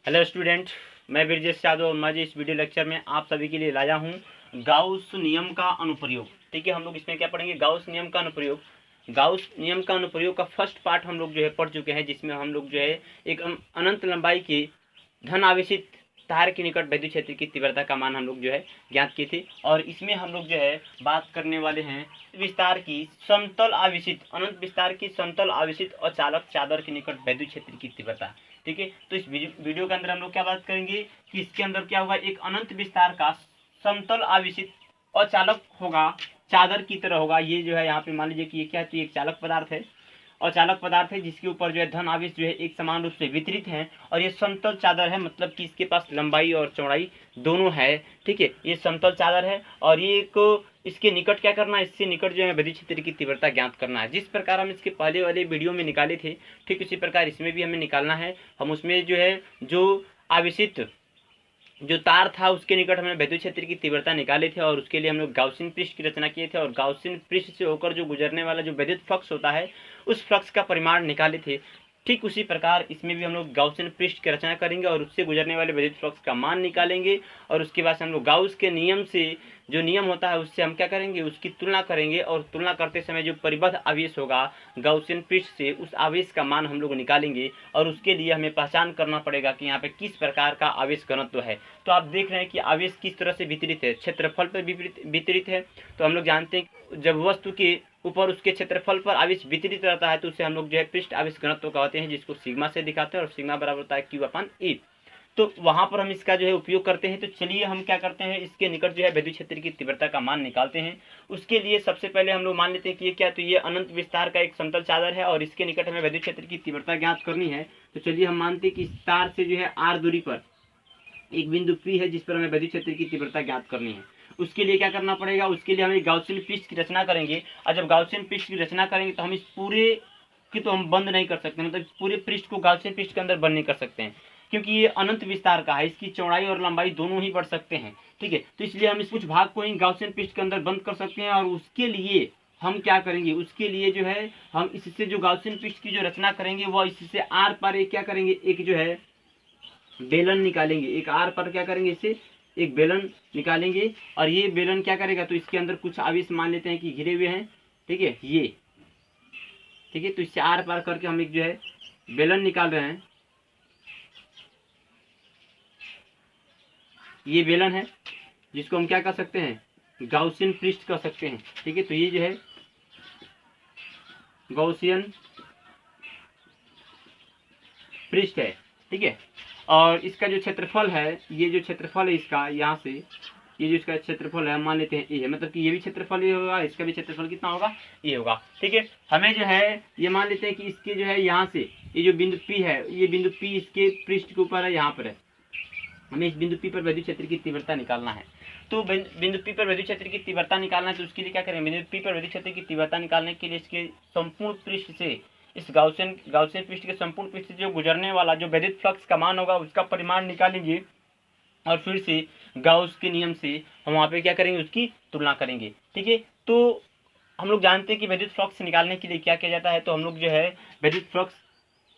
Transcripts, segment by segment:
Hello student, मैं ब्रजेश यादव और मैं इस वीडियो लेक्चर में आप सभी के लिए लाया हूँ गाउस नियम का अनुप्रयोग। ठीक है, हम लोग इसमें क्या पढ़ेंगे? गाउस नियम का अनुप्रयोग। गाउस नियम का अनुप्रयोग का फर्स्ट पार्ट हम लोग पढ़ चुके हैं, जिसमें हम लोग एक अनंत लंबाई की धन आवेशित तार के निकट विद्युत क्षेत्र की तीव्रता का मान हम लोग ज्ञात किए थे। और इसमें हम लोग बात करने वाले हैं विस्तार की समतल आवेशित अनंत विस्तार की समतल आवेशित और चालक चादर के निकट विद्युत क्षेत्र की तीव्रता। ठीक है, तो इस वीडियो के अंदर हम लोग क्या बात करेंगे कि इसके अंदर क्या होगा, एक अनंत विस्तार का समतल आवेशित और चालक होगा, चादर की तरह होगा। ये यहाँ पे मान लीजिए कि ये क्या है, तो एक चालक पदार्थ है और चालक पदार्थ है जिसके ऊपर धन आवेश एक समान रूप से वितरित है। और ये समतल चादर है, मतलब कि इसके पास लंबाई और चौड़ाई दोनों है। ठीक है, ये समतल चादर है और ये एक इसके निकट क्या करना है, इससे निकट विद्युत क्षेत्र की तीव्रता ज्ञात करना है। जिस प्रकार हम इसके पहले वाले वीडियो में निकाले थे, ठीक उसी प्रकार इसमें भी हमें निकालना है। हम उसमें जो आवेशित जो तार था उसके निकट हमने विद्युत क्षेत्र की तीव्रता निकाले थे और उसके लिए हम लोग गाउसियन पृष्ठ की रचना किए थे और गाउसियन पृष्ठ से होकर जो गुजरने वाला जो विद्युत फ्लक्स होता है उस फ्लक्स का परिमाण निकाले थे। ठीक उसी प्रकार इसमें भी हम लोग गाउसियन पृष्ठ की रचना करेंगे और उससे गुजरने वाले विद्युत फ्लक्स का मान निकालेंगे। और उसके बाद हम लोग गाउस के नियम से जो नियम होता है उससे हम क्या करेंगे, उसकी तुलना करेंगे और तुलना करते समय जो परिबद्ध आवेश होगा गाउसियन पृष्ठ से, उस आवेश का मान हम लोग निकालेंगे। और उसके लिए हमें पहचान करना पड़ेगा कि यहाँ पे किस प्रकार का आवेश घनत्व है। तो आप देख रहे हैं कि आवेश किस तरह से वितरित है, क्षेत्रफल पर वितरित है। तो हम लोग जानते हैं जब वस्तु के ऊपर उसके क्षेत्रफल पर आवेश वितरित रहता है तो उसे हम लोग पृष्ठ आवेश घनत्व कहते हैं, जिसको सिग्मा से दिखाते हैं और सिग्मा बराबर होता है Q/A। तो वहां पर हम इसका उपयोग करते हैं। तो चलिए हम क्या करते हैं, इसके निकट विद्युत क्षेत्र की तीव्रता का मान निकालते हैं। उसके लिए सबसे पहले हम लोग मान लेते हैं कि ये क्या, तो ये अनंत विस्तार का एक समतल चादर है और इसके निकट हमें विद्युत क्षेत्र की तीव्रता ज्ञात करनी है। तो चलिए हम मानते हैं कि इस तार से r दूरी पर एक बिंदु P है जिस पर हमें विद्युत क्षेत्र की तीव्रता ज्ञात करनी है। उसके लिए क्या करना पड़ेगा, उसके लिए हमें गाउसियन पृष्ठ की रचना करेंगे। और जब गाउसियन पृष्ठ की रचना करेंगे तो हम इस पूरे की तो हम बंद नहीं कर सकते, मतलब पूरे पृष्ठ को गाउसियन पृष्ठ के अंदर बंद नहीं कर सकते हैं, क्योंकि ये अनंत विस्तार का है, इसकी चौड़ाई और लंबाई दोनों ही बढ़ सकते हैं। ठीक है, तो इसलिए हम इस कुछ भाग को ही गाउसियन पृष्ठ के अंदर बंद कर सकते हैं। और उसके लिए हम क्या करेंगे, उसके लिए हम इससे जो गाउसियन पृष्ठ की जो रचना करेंगे वह इससे r पर एक क्या करेंगे, एक बेलन निकालेंगे। एक r पर क्या करेंगे, इससे एक बेलन निकालेंगे। और ये बेलन क्या करेगा, तो इसके अंदर कुछ आवेश मान लेते हैं कि घिरे हुए हैं। ठीक है, ये ठीक है, तो इससे r पार करके हम एक बेलन निकाल रहे हैं। ये बेलन है जिसको हम क्या कर सकते हैं, गाउसियन पृष्ठ कर सकते हैं। ठीक है, तो ये गाउसियन पृष्ठ है। ठीक है, और इसका जो क्षेत्रफल है, ये जो क्षेत्रफल है इसका, यहाँ से ये जो इसका क्षेत्रफल है मान लेते हैं ए है, मतलब कि ये भी क्षेत्रफल ये होगा, इसका भी क्षेत्रफल कितना होगा, ये होगा। ठीक है, हमें ये मान लेते हैं कि इसके यहाँ से ये जो बिंदु P है, ये बिंदु P इसके पृष्ठ के ऊपर है, यहाँ पर है। हमें इस बिंदु P पर विद्युत क्षेत्र की तीव्रता निकालना है। तो बिंदु P पर विद्युत क्षेत्र की तीव्रता निकालना है, तो उसके लिए क्या करेंगे, बिंदु P पर विद्युत क्षेत्र की तीव्रता निकालने के लिए इसके संपूर्ण पृष्ठ से, इस गाउसियन पृष्ठ के संपूर्ण पृष्ठ से जो गुजरने वाला जो विद्युत फ्लक्स का मान होगा उसका परिमाण निकालेंगे। और फिर से गाउस के नियम से हम वहाँ पे क्या करेंगे, उसकी तुलना करेंगे। ठीक है, तो हम लोग जानते हैं कि विद्युत फ्लक्स निकालने के लिए क्या किया जाता है। तो हम लोग विद्युत फ्लक्स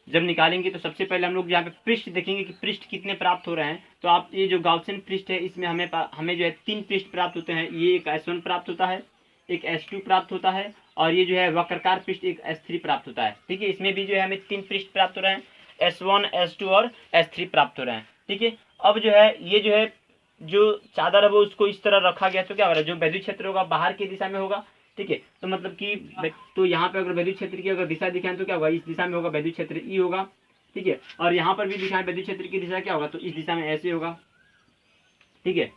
जब निकालेंगे तो सबसे पहले हम लोग यहाँ पे पृष्ठ देखेंगे कि पृष्ठ कितने प्राप्त हो रहे हैं। तो आप ये जो गाउसियन पृष्ठ है इसमें हमें 3 पृष्ठ प्राप्त होते हैं। ये एक S1 प्राप्त होता है, एक S2 प्राप्त होता है और ये वक्रकार पृष्ठ एक S3 प्राप्त होता है। ठीक है, इसमें भी हमें 3 पृष्ठ प्राप्त हो रहे हैं, S1, S2 और S3 प्राप्त हो रहे हैं। ठीक है, अब ये जो चादर है वो उसको इस तरह रखा गया, तो क्या हो रहा है, जो विद्युत क्षेत्र होगा बाहर की दिशा में होगा। ठीक है, तो मतलब कि तो यहाँ पे अगर विद्युत क्षेत्र की अगर दिशा दिखाएं तो क्या होगा, इस दिशा में होगा विद्युत क्षेत्र E होगा। ठीक है, और यहाँ पर भी दिखाएं विद्युत क्षेत्र की दिशा क्या होगा, तो इस दिशा में ऐसे होगा। ठीक है,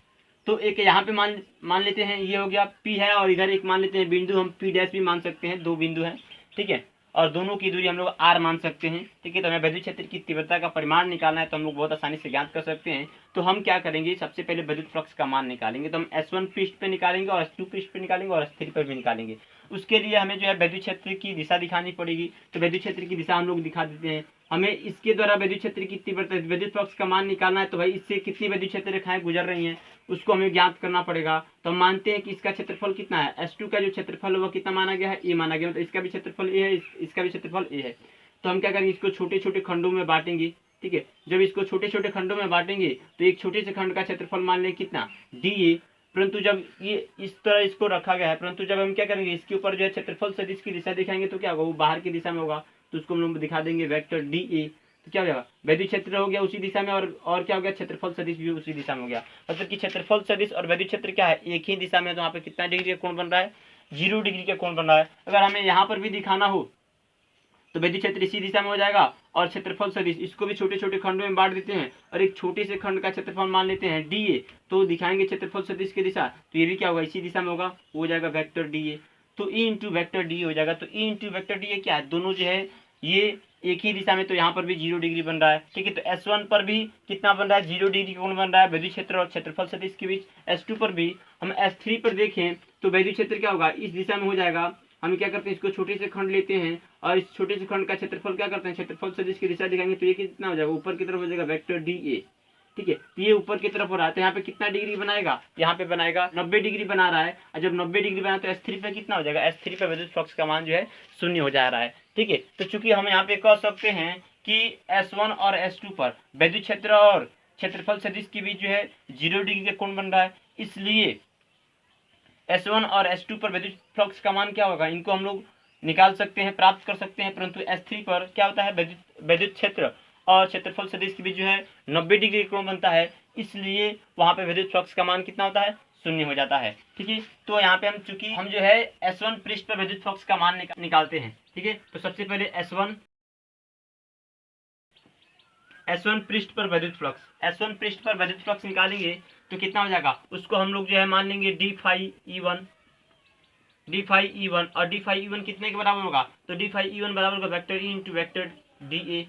तो एक यहाँ पे मान लेते हैं ये हो गया P है, और इधर एक मान लेते हैं बिंदु, हम P' भी मान सकते हैं, 2 बिंदु हैं। ठीक है, और दोनों की दूरी हम लोग r मान सकते हैं। ठीक है, तो हमें विद्युत क्षेत्र की तीव्रता का परिमाण निकालना है तो हम लोग बहुत आसानी से ज्ञात कर सकते हैं। तो हम क्या करेंगे, सबसे पहले विद्युत फ्लक्स का मान निकालेंगे। तो हम S1 पृष्ठ पे निकालेंगे और S2 पृष्ठ पे निकालेंगे और S3 पर भी निकालेंगे। उसके लिए हमें विद्युत क्षेत्र की दिशा दिखानी पड़ेगी। तो विद्युत क्षेत्र की दिशा हम लोग दिखा देते हैं। हमें इसके द्वारा विद्युत क्षेत्र की तीव्रता विद्युत फ्लक्स का मान निकालना है। तो भाई इससे कितनी विद्युत क्षेत्र रेखाएं गुजर रही हैं उसको हमें ज्ञात करना पड़ेगा। तो हम मानते हैं कि इसका क्षेत्रफल कितना है, S2 का जो क्षेत्रफल है वो कितना माना गया है, ए माना गया, मतलब इसका भी क्षेत्रफल ए है, इसका भी क्षेत्रफल ए है। तो हम क्या करेंगे, इसको छोटे छोटे खंडों में बांटेंगे। ठीक है। जब इसको छोटे छोटे खंडों में बांटेंगे तो एक छोटे से खंड का क्षेत्रफल मान लें कितना डी, परंतु जब ये इस तरह इसको रखा गया है, परंतु जब हम क्या करेंगे इसके ऊपर जो है क्षेत्रफल सदिश की दिशा दिखाएंगे तो क्या होगा, वो बाहर की दिशा में होगा, तो उसको हम लोग दिखा देंगे वेक्टर डी ए। तो क्या हो जाएगा, वैद्युत क्षेत्र हो गया उसी दिशा में, और क्या हो गया, क्षेत्रफल सदिश भी उसी दिशा में हो गया। मतलब कि क्षेत्रफल सदिश और वैद्युत क्षेत्र क्या है, एक ही दिशा में। तो यहाँ पे कितना डिग्री का कोण बन रहा है, 0 डिग्री का कोण बन रहा है। अगर हमें यहाँ पर भी दिखाना हो तो वैद्युत क्षेत्र इसी दिशा में हो जाएगा, और क्षेत्रफल सदिश इसको भी छोटे छोटे खंडों में बांट देते हैं और एक छोटे से खंड का क्षेत्रफल मान लेते हैं डी ए, तो दिखाएंगे क्षेत्रफल सदिश की दिशा, तो ये भी क्या होगा, इसी दिशा में होगा, वो हो जाएगा वेक्टर डी ए। तो ई इंटू वैक्टर डी हो जाएगा। तो ई इंटू वैक्टर डी क्या है, दोनों जो है ये एक ही दिशा में, तो यहाँ पर भी 0 डिग्री बन रहा है। ठीक है, तो S1 पर भी कितना बन रहा है, 0 डिग्री कोण बन रहा है वैद्युत क्षेत्र और क्षेत्रफल सदिश के बीच। S2 पर भी, हम S3 पर देखें तो वैद्युत क्षेत्र क्या होगा, इस दिशा में हो जाएगा। हम क्या करते हैं, इसको छोटे से खंड लेते हैं और इस छोटे से खंड का क्षेत्रफल क्या करते हैं, क्षेत्रफल सदिश की दिशा दिखाएंगे, तो ये कितना हो जाएगा, ऊपर की तरफ हो जाएगा वेक्टर डी ए। ठीक है, तो ये ऊपर की तरफ हो रहा है, तो यहाँ पे कितना डिग्री बनाएगा, यहाँ पे बनाएगा 90 डिग्री बना रहा है। और जब 90 डिग्री बना तो S3 पे कितना हो जाएगा, S3 पे विद्युत फ्लक्स का मान जो है 0 हो जा रहा है। ठीक है, तो चूंकि हम यहाँ पे कह सकते हैं कि S1 और S2 पर विद्युत क्षेत्र और क्षेत्रफल सदिश के बीच जो है 0 डिग्री का कोण बन रहा है, इसलिए S1 और S2 पर विद्युत फ्लक्स का मान क्या होगा, इनको हम लोग निकाल सकते हैं, प्राप्त कर सकते हैं। परंतु S3 पर क्या होता है, विद्युत क्षेत्र और क्षेत्रफल सदिश के बीच जो है 90 डिग्री कोण बनता है, इसलिए वहां पे विद्युत फ्लक्स का मान कितना होता है, 0 हो जाता है। ठीक है, तो यहाँ पे हम चूंकि हम जो है S1 पृष्ठ पर विद्युत फ्लक्स का मान निकालते हैं। ठीक है, तो सबसे पहले S1 पृष्ठ पर विद्युत फ्लक्स, S1 पृष्ठ पर विद्युत फ्लक्स निकालेंगे तो कितना हो जाएगा, उसको हम लोग जो है मान लेंगे डी फाई E1 और डी फाई E1 कितने के बराबर होगा, तो डी फाई E1 बराबर होगा vector E into vector D A.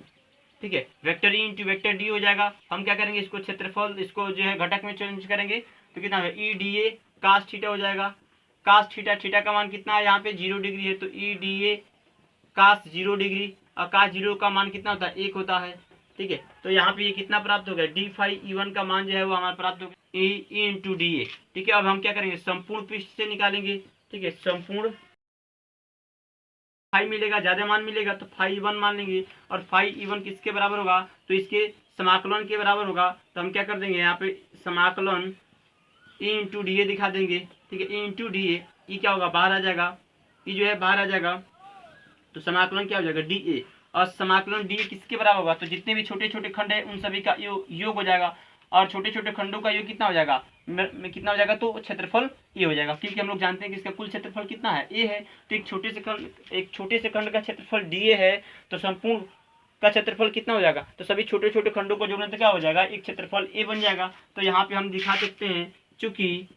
ठीक है, vector E into vector D हो जाएगा। हम क्या करेंगे, इसको क्षेत्रफल इसको जो है घटक में चेंज करेंगे तो कितना है, E D A cos theta हो जाएगा। कास थीटा, थीटा का मान कितना है, यहाँ पे 0 डिग्री है, तो E D A cos 0 degree, और कास 0 का मान कितना होता है, 1 होता है। ठीक है, तो यहाँ पे ये कितना प्राप्त हो गया, डी फाई E1 का मान जो है वो हमारा प्राप्त हो गया ई इंटू डी ए। ठीक है, अब हम क्या करेंगे, संपूर्ण पृष्ठ से निकालेंगे। ठीक है, संपूर्ण फाई मिलेगा, ज्यादा मान मिलेगा तो फाई E1 मान लेंगे, और फाई E1 किसके बराबर होगा, तो इसके समाकलन के बराबर होगा। तो हम क्या कर देंगे, यहाँ पे समाकलन ई इंटू डी ए दिखा देंगे। ठीक है, ई इंटू डी ए, ई क्या होगा, बाहर आ जाएगा, ई जो है बाहर आ जाएगा, तो समाकलन क्या हो जाएगा, डी ए, और समाकलन डी किसके बराबर होगा, तो जितने भी छोटे छोटे खंड है उन सभी का योग हो जाएगा, और छोटे छोटे खंडों का योग कितना हो जाएगा, कितना हो जाएगा, तो क्षेत्रफल ए हो जाएगा, क्योंकि हम लोग जानते हैं कि इसका कुल क्षेत्रफल कितना है, ए है। तो एक छोटे से खंड का क्षेत्रफल डी ए है, तो संपूर्ण का क्षेत्रफल कितना हो जाएगा, तो सभी छोटे छोटे खंडों को जोड़ने से क्या हो जाएगा, एक क्षेत्रफल ए बन जाएगा। तो यहाँ पे हम दिखा सकते हैं चूंकि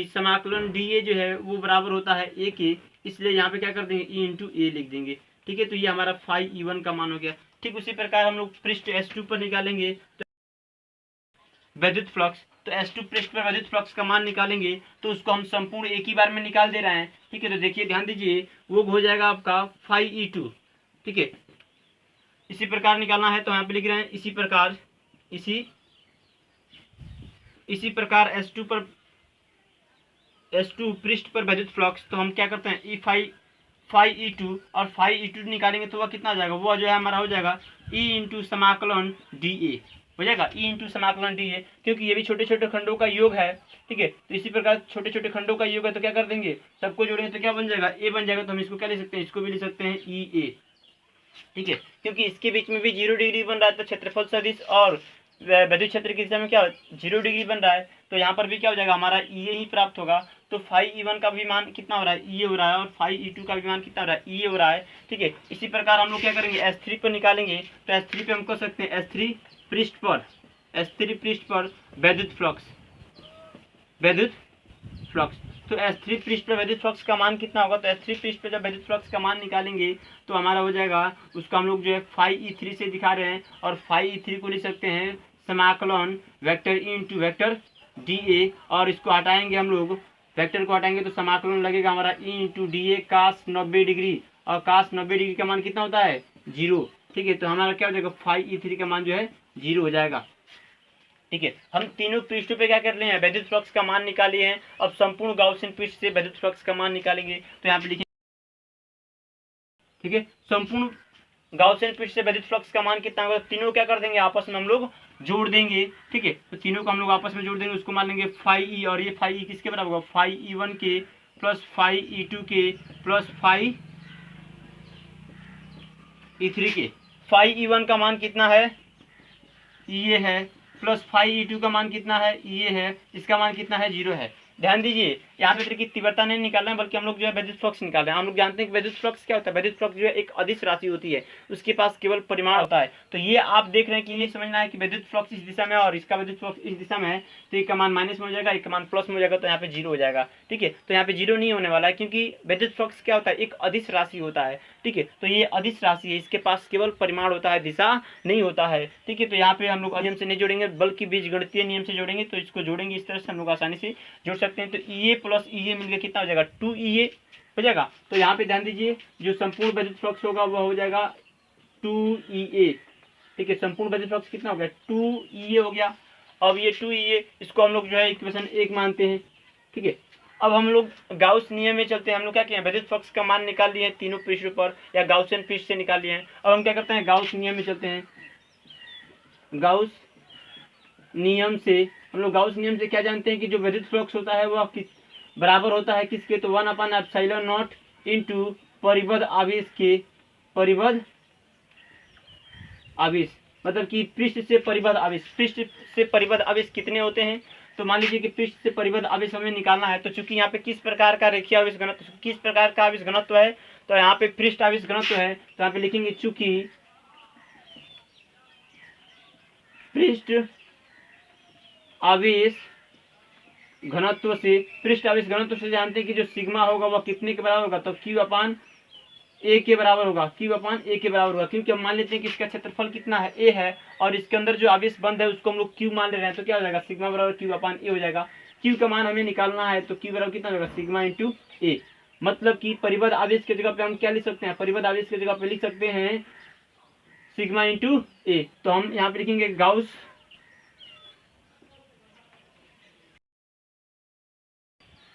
समाकलन डी ए जो है वो बराबर होता है ए के, इसलिए यहाँ पे क्या कर देंगे, ई इंटू ए लिख देंगे। ठीक है, तो ये हमारा फाई E1 का मान हो गया। ठीक उसी प्रकार हम लोग पृष्ठ S2 पर निकालेंगे तो विद्युत फ्लक्स, तो S2 पृष्ठ पर विद्युत फ्लक्स का मान निकालेंगे तो उसको हम संपूर्ण एक ही बार में निकाल दे रहे हैं। ठीक है, तो देखिए ध्यान दीजिए, वो हो जाएगा आपका फाई E2। ठीक है, इसी प्रकार निकालना है तो यहाँ पे लिख रहे हैं इसी प्रकार S2 पृष्ठ पर विद्युत फ्लक्स, तो हम क्या करते हैं, ई फाई E2 और फाई E2 निकालेंगे तो वह कितना हो जाएगा, वो जो है हमारा हो जाएगा ई इंटू समाकलन डी ए हो जाएगा, ई इंटू समाकलन डी ए, क्योंकि ये भी छोटे छोटे खंडों का योग है। ठीक है, तो इसी प्रकार छोटे छोटे खंडों का योग है तो क्या कर देंगे, सबको जोड़ेंगे तो क्या बन जाएगा, ए बन जाएगा। तो हम इसको क्या ले सकते हैं, इसको भी ले सकते हैं ई ए। ठीक है, क्योंकि इसके बीच में भी 0 डिग्री बन रहा है, तो क्षेत्रफल सदिश और विद्युत क्षेत्र की दिशा में क्या 0 डिग्री बन रहा है, तो यहाँ पर भी क्या हो जाएगा, हमारा ई ही प्राप्त होगा। तो फाई E1 का भी मान कितना हो रहा है, ई हो रहा है, और फाई E2 का भी मान कितना हो रहा है, ई हो रहा है। ठीक है, इसी प्रकार हम लोग क्या करेंगे, S3 पर निकालेंगे, तो S3 पे हम कर सकते हैं S3 पृष्ठ पर विद्युत फ्लक्स, तो S3 पृष्ठ पर विद्युत फ्लक्स का मान कितना होगा, तो S3 पृष्ठ पर जब विद्युत फ्लक्स का मान निकालेंगे तो हमारा हो जाएगा, उसको हम लोग जो है फाई E3 से दिखा रहे हैं, और फाई E3 को लिख सकते हैं समाकलन vector E into vector D A, और इसको हटाएंगे हम लोग, वेक्टर को हटाएंगे तो समाकलन लगेगा हमारा E into D A cos 90 degree, और कास 90 डिग्री का मान कितना होता है, 0। ठीक है, तो हमारा क्या हो जाएगा, फाई E3 का मान जो है 0 हो जाएगा। ठीक है, हम तीनों पृष्ठों पे क्या कर रहे हैं, विद्युत फ्लक्स का मान निकालिए हैं। अब संपूर्ण गाउसियन पृष्ठ से विद्युत फ्लक्स का मान निकालेंगे, तो यहाँ पे लिखेंगे। ठीक है, संपूर्ण गाउसियन पृष्ठ से विद्युत फ्लक्स का मान कितना होगा, तीनों क्या कर देंगे आपस में हम लोग जोड़ देंगे, ठीक है। तो तीनों को हम लोग आपस में जोड़ देंगे, उसको मान लेंगे फाई ई, और ये फाई ई किसके बराबर होगा, फाई ई1 के प्लस फाई ई2 के प्लस फाई ई3 के। फाई ई1 का मान कितना है, ये है, प्लस फाई ई2 का मान कितना है, ये है, इसका मान कितना है, 0 है। ध्यान दीजिए यहाँ पे की तीव्रता नहीं निकाल रहे हैं, बल्कि हम लोग जो है विद्युत फ्लक्स निकाल रहे हैं। हम लोग जानते हैं कि विद्युत फ्लक्स क्या होता है, विद्युत फ्लक्स जो है एक अदिश राशि होती है, उसके पास केवल परिमाण होता है। तो ये आप देख रहे हैं कि ये समझना है कि विद्युत फ्लक्स इस दिशा में और इसका विद्युत फ्लक्स इस दिशा में है, तो एक का मान माइनस में हो जाएगा, एक का मान प्लस में हो जाएगा, तो यहाँ पे 0 हो जाएगा, ठीक है। तो यहाँ पे 0 नहीं होने वाला है, क्योंकि विद्युत फ्लक्स क्या होता है, एक अदिश राशि होता है, ठीक है। तो ये अदिश राशि है, इसके पास केवल परिमाण होता है, दिशा नहीं होता है, ठीक है। तो यहाँ पे हम लोग नियम से नहीं जोड़ेंगे, बल्कि बीजगणितीय नियम से जोड़ेंगे। तो इसको जोड़ेंगे इस तरह से हम लोग आसानी से जोड़ सकते हैं। तो ये प्लस ये मिलकर कितना हो जाएगा, 2EA हो जाएगा। तो यहाँ पे ध्यान दीजिए जो संपूर्ण विद्युत फ्लक्स होगा वह हो जाएगा 2EA, ठीक है। संपूर्ण विद्युत फ्लक्स कितना हो गया, 2EA हो गया। अब ये 2EA इसको हम लोग जो है इक्वेशन 1 मानते हैं, ठीक है। अब हम लोग गाउस नियम में चलते हैं। हम लोग क्या किए, विद्युत फ्लक्स का मान निकाल लिए हैं तीनों पृष्ठों पर, या गाउसियन पृष्ठ से निकाल लिए हैं। अब हम क्या करते हैं, गाउस नियम में चलते हैं। गाउस नियम से हम लोग गाउस नियम से क्या जानते हैं कि जो विद्युत फ्लक्स होता है वह बराबर होता है किसके, तो 1/ε0 इंटू परिबद्ध आवेश के, परिबद्ध आवेश मतलब कि पृष्ठ से परिबद्ध आवेश। पृष्ठ से परिबद्ध आवेश कितने होते हैं, तो मान लीजिए कि पृष्ठ से परिबद्ध आवेश हमें निकालना है। तो चूंकि यहाँ पे किस प्रकार का रेखीय आवेश घनत्व, किस प्रकार का आवेश घनत्व है, तो यहाँ पे पृष्ठ आवेश घनत्व है। तो यहाँ पे लिखेंगे चूंकि पृष्ठ आवेश घनत्व से, पृष्ठ आवेश घनत्व से जानते हैं कि जो सिग्मा होगा वह कितने के बराबर होगा, तो Q/A के बराबर होगा, Q/A के बराबर होगा। क्योंकि हम मान लेते हैं कि इसका क्षेत्रफल कितना है, A है, और इसके अंदर जो आवेश बंद है उसको हम लोग Q मान ले रहे हैं। तो क्या हो जाएगा, सिग्मा बराबर Q/A हो जाएगा। Q का मान हमें निकालना है, तो Q बराबर कितना होगा, सिग्मा इंटू A। मतलब कि परिबद्ध आवेश की जगह पे हम क्या लिख सकते हैं, परिबद्ध आवेश की जगह पे लिख सकते हैं सिग्मा इंटू A। तो हम यहाँ पे लिखेंगे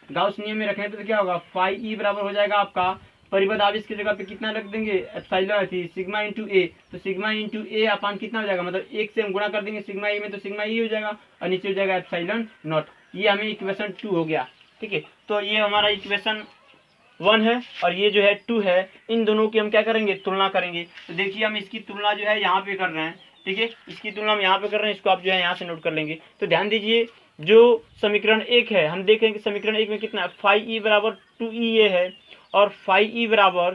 गाउस नियम में रखें तो क्या होगा, फाई ई बराबर हो जाएगा आपका, परिबद्ध आवेश की जगह पे कितना रख देंगे, एप्सिलॉन थी सिग्मा इंटू ए। तो सिग्मा इंटू ए अपान कितना हो जाएगा, मतलब 1 से हम गुणा कर देंगे सिग्मा ए में, तो सिग्मा ई हो जाएगा, और नीचे हो जाएगा एप्सिलॉन नॉट। ये हमें इक्वेशन 2 हो गया, ठीक है। तो ये हमारा इक्वेशन 1 है, और ये जो है 2 है। इन दोनों की हम क्या करेंगे, तुलना करेंगे। तो देखिए हम इसकी तुलना जो है यहाँ पे कर रहे हैं, ठीक है। इसकी तुलना हम यहाँ पे कर रहे हैं, इसको आप जो है यहाँ से नोट कर लेंगे। तो ध्यान दीजिए जो समीकरण 1 है, हम देखेंगे समीकरण 1 में कितना है, फाई ई बराबर 2EA है, और फाई ई बराबर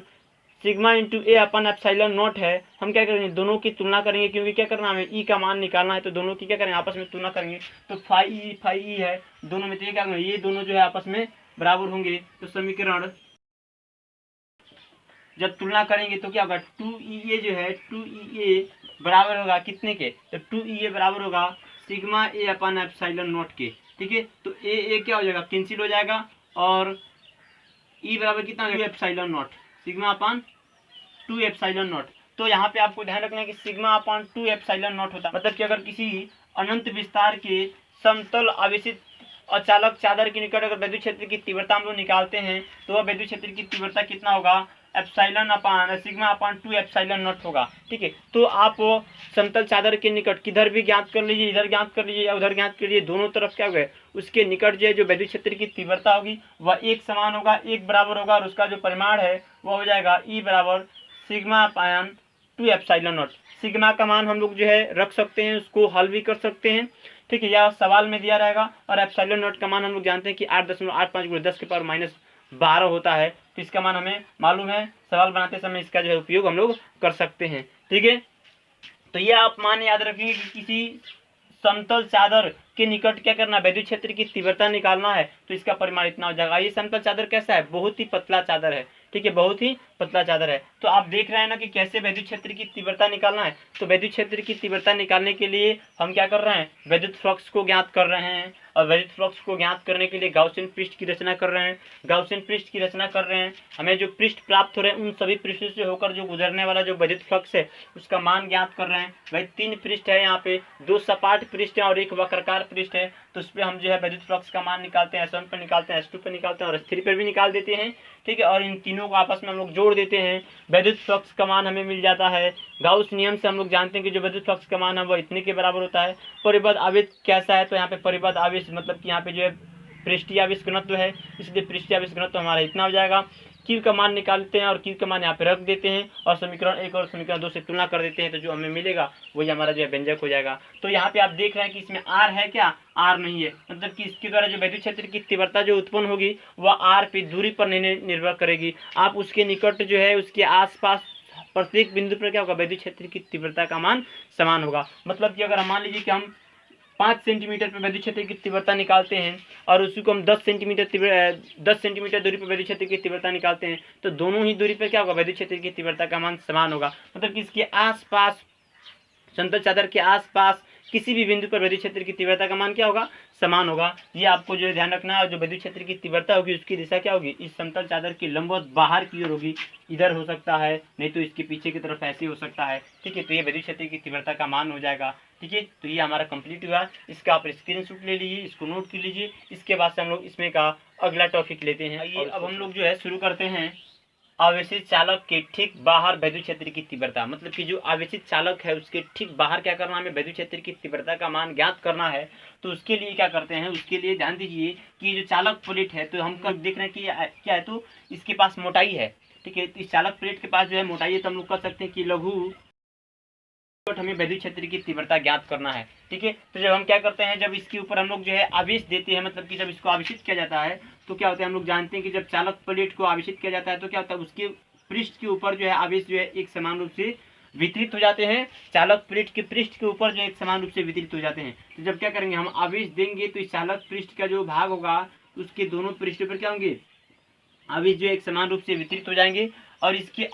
sigma into A upon epsilon not है। हम क्या करेंगे, दोनों की तुलना करेंगे, क्योंकि क्या करना है, हमें ई का मान निकालना है। तो दोनों की क्या करेंगे, आपस में तुलना करेंगे। तो फाई ई है दोनों में, तो ये क्या करेंगे, ये दोनों जो है आपस में बराबर होंगे। तो समीकरण जब तुलना करेंगे तो क्या होगा, 2EA जो है 2EA बराबर होगा कितने के, तो 2EA बराबर होगा sigma A upon epsilon not के, ठीक है। तो ए क्या हो जाएगा, कैंसिल हो जाएगा, और ई बराबर कितना हो जाएगा, epsilon not, sigma upon 2 epsilon not. तो यहाँ पे आपको ध्यान रखना है कि सिग्मा अपन 2 एप्सिलॉन नॉट होता है, मतलब कि अगर किसी अनंत विस्तार के समतल आवेशित अचालक चादर के निकट अगर विद्युत क्षेत्र की तीव्रता हम लोग निकालते हैं, तो वह विद्युत क्षेत्र की तीव्रता कितना होगा, epsilon upon sigma upon 2 epsilon not होगा, ठीक है। तो आप समतल चादर के निकट किधर भी ज्ञात कर लीजिए, इधर ज्ञात कर लीजिए या उधर ज्ञात कर लीजिए, दोनों तरफ क्या होगा, उसके निकट जो है जो विद्युत क्षेत्र की तीव्रता होगी वह एक समान होगा, एक बराबर होगा, और उसका जो परिमाण है वह हो जाएगा ई बराबर sigma upon 2 epsilon not. Sigma का मान हम लोग जो है रख सकते हैं, उसको हल भी कर सकते हैं, ठीक है, या सवाल में दिया रहेगा। और एप्सिलॉन नॉट का मान हम लोग जानते हैं कि 8.85 × 10⁻12 होता है। तो इसका मान हमें मालूम है, सवाल बनाते समय इसका जो है उपयोग हम लोग कर सकते हैं, ठीक है। तो ये आप मान याद रखेंगे कि किसी समतल चादर के निकट क्या करना, विद्युत क्षेत्र की तीव्रता निकालना है, तो इसका परिमाण इतना हो जाएगा। ये समतल चादर कैसा है, बहुत ही पतला चादर है, ठीक है, बहुत ही पतला चादर है। तो आप देख रहे हैं ना कि कैसे विद्युत क्षेत्र की तीव्रता निकालना है। तो विद्युत क्षेत्र की तीव्रता निकालने के लिए हम क्या कर रहे हैं, विद्युत फ्लक्स को ज्ञात कर रहे हैं, और विद्युत फ्लक्स को ज्ञात करने के लिए गाउसियन पृष्ठ की रचना कर रहे हैं। गाउसियन पृष्ठ की रचना कर रहे हैं, हमें जो पृष्ठ प्राप्त हो रहे हैं उन सभी पृष्ठों से होकर जो गुजरने वाला जो विद्युत फ्लक्स है उसका मान ज्ञात कर रहे हैं। भाई 3 पृष्ठ है, यहाँ पे 2 सपाट पृष्ठ है और एक वक्राकार पृष्ठ है, तो उस पर हम जो है विद्युत फ्लक्स का मान निकालते हैं, S1 पर निकालते हैं, S2 पर निकालते हैं और S3 पर भी निकाल देते हैं। ठीक है, और इन तीनों को आपस में हम लोग जोड़ देते हैं, विद्युत फ्लक्स का मान हमें मिल जाता है। गाउस नियम से हम लोग जानते हैं कि जो विद्युत फ्लक्स का मान है वो इतने के बराबर होता है। परिबद्ध आवेश कैसा है, तो यहाँ पे परिबद्ध आवेश मतलब कि यहाँ पे जो है पृष्ठीय आवेश घनत्व है, इसलिए पृष्ठीय आवेश घनत्व हमारा इतना हो जाएगा। कील का मान निकालते हैं और कील का मान यहाँ पे रख देते हैं और समीकरण 1 और समीकरण 2 से तुलना कर देते हैं, तो जो हमें मिलेगा वही हमारा जो है व्यंजक हो जाएगा। तो यहाँ पे आप देख रहे हैं कि इसमें आर है क्या, आर नहीं है, मतलब कि इसके द्वारा जो विद्युत क्षेत्र की तीव्रता जो उत्पन्न होगी वह आर पे दूरी पर नहीं निर्भर करेगी। आप उसके निकट जो है उसके आसपास प्रत्येक बिंदु पर क्या होगा, विद्युत क्षेत्र की तीव्रता का मान समान होगा। मतलब कि अगर हम मान लीजिए कि हम 5 सेंटीमीटर पर विद्युत क्षेत्र की तीव्रता निकालते हैं और उसी को हम 10 सेंटीमीटर दूरी पर विद्युत क्षेत्र की तीव्रता निकालते हैं, तो दोनों ही दूरी पर क्या होगा, विद्युत क्षेत्र की तीव्रता का मान समान होगा। मतलब कि इसके आसपास, समतल चादर के आसपास किसी भी बिंदु पर विद्युत क्षेत्र की तीव्रता का मान क्या होगा, समान होगा। ये आपको जो है ध्यान रखना है। जो विद्युत क्षेत्र की तीव्रता होगी उसकी दिशा क्या होगी, इस समतल चादर की लंबवत बाहर की ओर होगी, इधर हो सकता है, नहीं तो इसके पीछे की तरफ ऐसे हो सकता है। ठीक है, तो ये विद्युत क्षेत्र की तीव्रता का मान हो जाएगा। ठीक है, तो ये हमारा कंप्लीट हुआ। इसका आप स्क्रीनशॉट ले लीजिए, इसको नोट कर लीजिए। इसके बाद से हम लोग इसमें का अगला टॉपिक लेते हैं। और अब हम लोग जो है शुरू करते हैं आवेशित चालक के ठीक बाहर विद्युत क्षेत्र की तीव्रता। मतलब कि जो आवेशित चालक है उसके ठीक बाहर क्या करना है, हमें विद्युत क्षेत्र की तीव्रता का मान ज्ञात करना है। तो उसके लिए क्या करते हैं, उसके लिए ध्यान दीजिए कि जो चालक प्लेट है, तो हम कब देख रहे हैं कि क्या है, तो इसके पास मोटाई है। ठीक है, इस चालक प्लेट के पास जो है मोटाई है, तो हम लोग कर सकते हैं कि लघु हमें विद्युत क्षेत्र की तीव्रता ज्ञात करना है। ठीक है, तो जब हम क्या करते हैं, जब इसके ऊपर हम लोग जो है आवेश देते हैं, मतलब कि जब इसको आवेशित किया जाता है तो क्या होता है, हम लोग जानते हैं कि जब चालक प्लेट को आवेशित किया जाता है तो क्या होता है, उसके पृष्ठ के ऊपर जो है आवेश जो है एक समान रूप से वितरित हो जाते हैं। चालक प्लेट के पृष्ठ के ऊपर जो एक समान रूप से वितरित हो जाते हैं। तो जब क्या करेंगे, हम आवेश देंगे तो इस चालक पृष्ठ का जो भाग होगा उसके दोनों पृष्ठों पर क्या होंगे, आवेश जो एक समान रूप से वितरित हो जाएंगे और इसके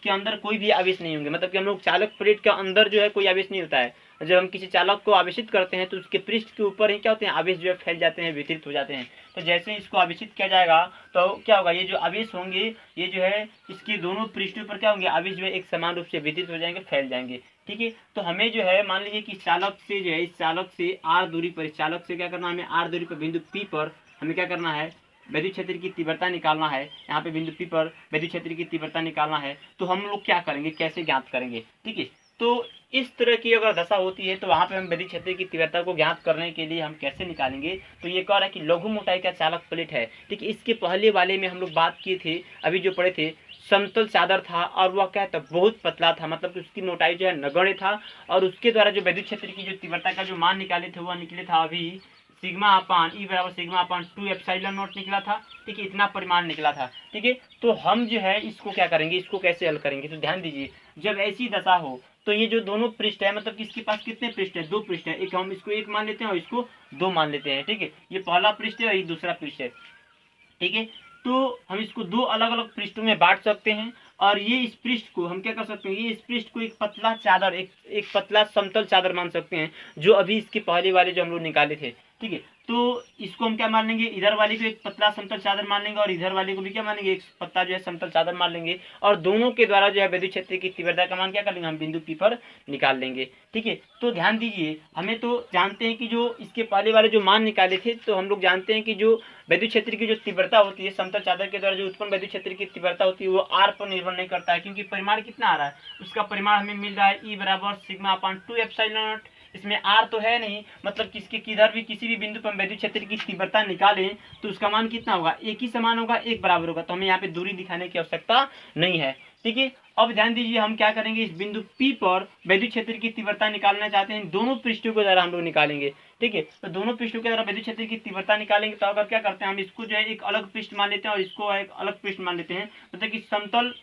अंदर कोई भी आवेश नहीं होंगे। मतलब कि हम लोग चालक प्लेट के अंदर जो है कोई आवेश नहीं होता है। जब हम किसी चालक को आवेशित करते हैं तो उसके पृष्ठ के ऊपर ही क्या होते हैं, आवेश जो है फैल जाते हैं, वितरित हो जाते हैं। तो जैसे ही इसको आवेशित किया जाएगा तो क्या होगा, ये जो आवेश होंगे ये जो है इसके दोनों पृष्ठों पर क्या होंगे, आवेश जो है एक समान रूप से वितरित हो जाएंगे, फैल जाएंगे। ठीक है, तो हमें जो है मान लीजिए कि चालक से जो है, इस चालक से आर दूरी पर, इस चालक से क्या करना है, हमें आर दूरी पर बिंदु पी पर हमें क्या करना है, विद्युत क्षेत्र की तीव्रता निकालना है। यहाँ पे बिंदु पी पर विद्युत क्षेत्र की तीव्रता निकालना है। तो हम लोग क्या करेंगे, कैसे ज्ञात करेंगे। ठीक है, तो इस तरह की अगर दशा होती है तो वहाँ पे हम विद्युत क्षेत्र की तीव्रता को ज्ञात करने के लिए हम कैसे निकालेंगे। तो ये कह रहा है कि लघु मोटाई का चालक प्लेट है। ठीक है, इसके पहले वाले में हम लोग बात किए थे, अभी जो पढ़े थे, समतल चादर था और वह क्या था, बहुत पतला था, मतलब कि उसकी मोटाई जो है नगण्य था और उसके द्वारा जो विद्युत क्षेत्र की जो तीव्रता का जो मान निकाले थे वह निकले था अभी सिग्मा अपान ई बराबर सिग्मा अपान 2 एप्सिलॉन नॉट निकला था। ठीक है, इतना परिमाण निकला था। ठीक है, तो हम जो है इसको क्या करेंगे, इसको कैसे हल करेंगे। तो ध्यान दीजिए, जब ऐसी दशा हो तो ये जो दोनों पृष्ठ है, मतलब कि इसके पास कितने पृष्ठ है, 2 पृष्ठ है, एक हम इसको 1 मान लेते हैं और इसको 2 मान लेते हैं। ठीक है, ये पहला पृष्ठ है और ये दूसरा पृष्ठ है। ठीक है, तो हम इसको 2 अलग अलग पृष्ठों में बांट सकते हैं और ये इस पृष्ठ को हम क्या कर सकते हैं, ये इस पृष्ठ को एक पतला चादर, एक पतला समतल चादर मान सकते हैं, जो अभी इसके पहले वाले जो हम लोग निकाले थे। ठीक है, तो इसको हम क्या मान लेंगे, इधर वाले को एक पतला समतल चादर मान लेंगे और इधर वाले को भी क्या मानेंगे, एक पतला जो है समतल चादर मान लेंगे और दोनों के द्वारा जो है विद्युत क्षेत्र की तीव्रता का मान क्या कर लेंगे, हम बिंदु पी पर निकाल लेंगे। ठीक है, तो ध्यान दीजिए, हमें तो जानते हैं कि जो इसके पहले वाले जो मान निकाले थे, तो हम लोग जानते हैं कि जो विद्युत क्षेत्र की जो तीव्रता होती है, समतल चादर के द्वारा जो उत्पन्न विद्युत क्षेत्र की तीव्रता होती है वो आर पर निर्भर नहीं करता है, क्योंकि परिमाण कितना आ रहा है, उसका परिमाण हमें मिल रहा है ई बराबर सिग्मा अपान 2 एप्सिलॉन नॉट। इसमें आर तो है नहीं, मतलब किसके किधर भी किसी भी बिंदु पर विद्युत क्षेत्र की तीव्रता निकालें तो उसका मान कितना होगा, एक ही समान होगा, एक बराबर होगा। तो हमें यहाँ पे दूरी दिखाने की आवश्यकता नहीं है। ठीक है, अब ध्यान दीजिए, हम क्या करेंगे, इस बिंदु P पर विद्युत क्षेत्र की तीव्रता निकालना चाहते हैं, दोनों पृष्ठों के द्वारा हम लोग निकालेंगे। ठीक है, तो दोनों पृष्ठों के द्वारा विद्युत क्षेत्र की तीव्रता निकालेंगे तो अगर क्या करते हैं, हम इसको जो है एक अलग पृष्ठ मान लेते हैं और इसको एक अलग पृष्ठ मान लेते हैं। मतलब कि समतल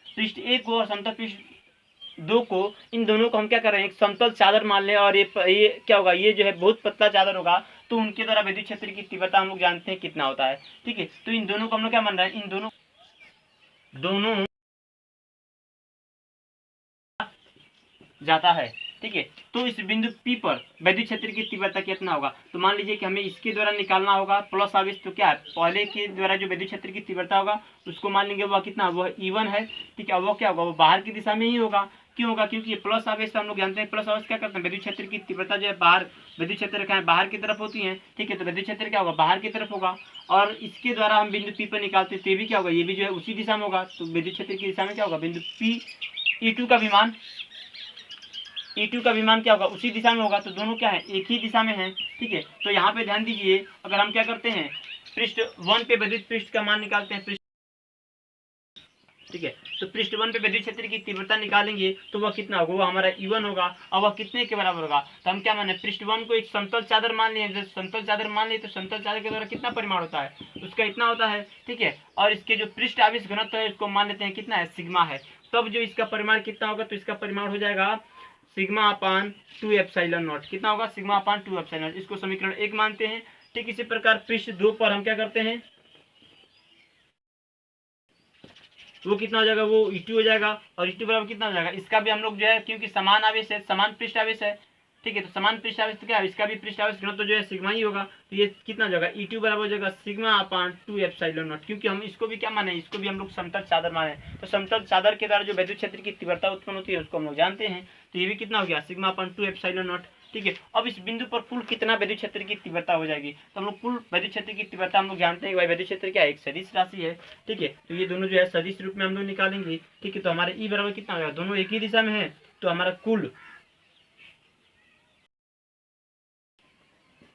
पृष्ठ 1 को और समतल पृष्ठ 2 को, इन दोनों को हम क्या कर रहे हैं, एक समतल चादर मान लें और ये क्या होगा, ये जो है बहुत पतला चादर होगा, तो उनके द्वारा विद्युत क्षेत्र की तीव्रता हम लोग जानते हैं कितना होता है। ठीक है, तो इन दोनों को हम लोग क्या मान रहे हैं, इन दोनों जाता है। ठीक है। तो इस बिंदु P पर विद्युत क्षेत्र की तीव्रता कितना होगा, तो मान लीजिए कि हमें इसके द्वारा निकालना होगा प्लस आवेश, तो क्या है पहले के द्वारा जो विद्युत क्षेत्र की तीव्रता होगा उसको मान लेंगे वह कितना, वह E1 है, ठीक है। वो क्या होगा, वो बाहर की दिशा में ही होगा। क्यों होगा, क्योंकि ये प्लस आवेश हम लोग जानते हैं, प्लस आवेश क्या करते हैं, विद्युत क्षेत्र की तीव्रता जो है बाहर, विद्युत क्षेत्र क्या है बाहर की तरफ होती है, ठीक है। तो विद्युत क्षेत्र क्या होगा, बाहर की तरफ होगा, और इसके द्वारा हम बिंदु P पर निकालते हैं तो ये भी क्या होगा, ये भी जो है उसी दिशा में होगा। तो विद्युत क्षेत्र की दिशा में क्या होगा, बिंदु P E2 का विमान, E2 का विमान क्या होगा, उसी दिशा में होगा। तो दोनों क्या है, एक ही दिशा में है, ठीक है। तो यहाँ पे ध्यान दीजिए, अगर हम क्या करते हैं पृष्ठ 1 पे विद्युत पृष्ठ का मान निकालते हैं, ठीक है। तो पृष्ठ 1 पे विद्युत क्षेत्र की तीव्रता निकालेंगे तो वह कितना होगा, वो हमारा E1 होगा, और वह कितने के बराबर होगा, तो हम क्या माने पृष्ठ 1 को एक समतल चादर मान लिए, जब समतल चादर मान लिए तो समतल चादर के द्वारा कितना परिमाण होता है, उसका इतना होता है, ठीक है। और इसके जो पृष्ठ आवेश घनत्व है उसको मान लेते हैं कितना है, सिग्मा है। तब जो इसका परिमाण कितना होगा, तो इसका परिमाण हो जाएगा सिग्मा अपान 2 एप्सिलॉन नॉट, कितना होगा, सिग्मा अपान 2 एप्सिलॉन नॉट। इसको समीकरण 1 मानते हैं। ठीक इसी प्रकार पृष्ठ 2 पर हम क्या करते हैं, वो कितना हो जाएगा, वो E2 हो जाएगा, और E2 बराबर कितना हो जाएगा, इसका भी हम लोग जो है क्योंकि समान आवेश है, समान पृष्ठ आवेश है, ठीक है। तो समान पृष्ठ आवेश तो क्या है, इसका भी पृष्ठ आवेश घनत्व तो जो है सिग्मा ही होगा। तो ये कितना हो जाएगा, E2 बराबर हो जाएगा सिग्मा अपान 2 एप्सिलॉन नॉट, क्योंकि हम इसको भी क्या माने, इसको भी हम लोग समतल चादर माने। तो समतल चादर के द्वारा जो विद्युत क्षेत्र की तीव्रता उत्पन्न होती है उसको हम लोग जानते हैं। तो ये भी कितना हो गया, सिग्मा अपान 2 एप्सिलॉन नॉट, ठीक है। अब इस बिंदु पर कुल कितना विद्युत क्षेत्र की तीव्रता हो जाएगी, तो हम लोग कुल विद्युत क्षेत्र की तीव्रता हम लोग जानते हैं कि भाई विद्युत क्षेत्र क्या है, एक सदिश राशि है, ठीक है। तो ये दोनों जो है सदिश रूप में हम लोग निकालेंगे, ठीक है। तो हमारे E बराबर कितना हो जाएगा, दोनों एक ही दिशा में है, तो हमारा कुल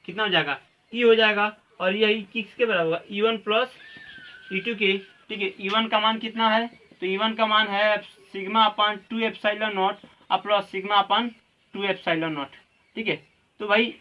कितना हो जाएगा, E हो जाएगा, और यही किसके बराबर होगा, E1 प्लस E2 के, ठीक है। E1 का मान कितना है, तो E1 का मान है सिग्मा अपान 2 एप्सिलॉन नॉट और plus sigma upon 2 epsilon not, ठीक है। तो भाई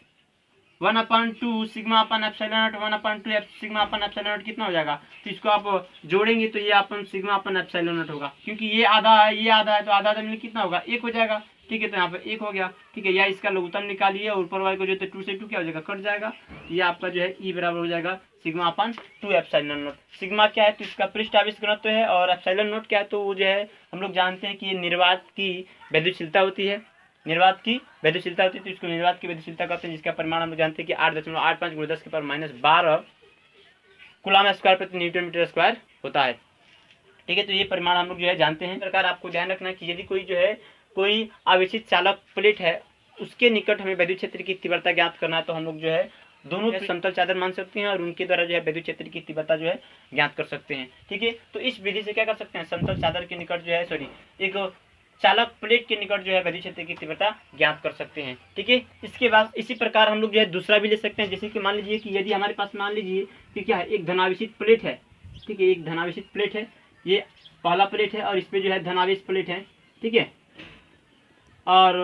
1/2 sigma upon epsilon not 1/2 sigma upon epsilon not कितना हो जाएगा, तो इसको आप जोड़ेंगे तो ये अपन सिग्मा अपान एप्सिलॉन नॉट होगा, क्योंकि ये आधा है ये आधा है, तो आधा मिलकर कितना होगा, 1 हो जाएगा, ठीक है। तो यहाँ पे 1 हो गया, ठीक है। या इसका लघुत्तम निकालिए और ऊपर वाले को जो 2 से 2 क्या हो जाएगा, कट जाएगा। ये आपका जो है E बराबर हो जाएगा sigma upon 2 epsilon not. Sigma क्या है, तो इसका पृष्ठ आवेश घनत्व है, और एप्सिलॉन नॉट क्या है, तो वो जो है हम लोग जानते हैं कि ये निर्वात की विद्युतशीलता होती है, निर्वात की विद्युतशीलता होती है, तो इसको निर्वात की विद्युतशीलता कहते हैं, जिसका परिमाण हम लोग जानते हैं कि 8.85 × 10⁻12 कूलम स्क्वायर प्रति न्यूटन मीटर स्क्वायर होता है, ठीक है। तो ये परिमाण हम लोग जो है जानते हैं। इस प्रकार आपको ध्यान रखना है कि यदि कोई जो है कोई आवेशित चालक प्लेट है उसके निकट हमें विद्युत क्षेत्र की तीव्रता ज्ञात करना है, तो हम लोग जो है दोनों समतल चादर मान सकते हैं और उनके द्वारा जो है विद्युत क्षेत्र की तीव्रता जो है ज्ञात कर सकते हैं, ठीक है। तो इस विधि से क्या कर सकते हैं, समतल चादर के निकट जो है एक चालक प्लेट के निकट जो है विद्युत क्षेत्र की तीव्रता ज्ञात कर सकते हैं, ठीक है। इसके बाद इसी प्रकार हम लोग जो है दूसरा भी ले सकते हैं, जैसे कि मान लीजिए कि यदि हमारे पास मान लीजिए कि क्या है, एक धनावेशित प्लेट है, ठीक है। एक धनावेशित प्लेट है, ये पहला प्लेट है और इस पे जो है धनावेश प्लेट है, ठीक है। और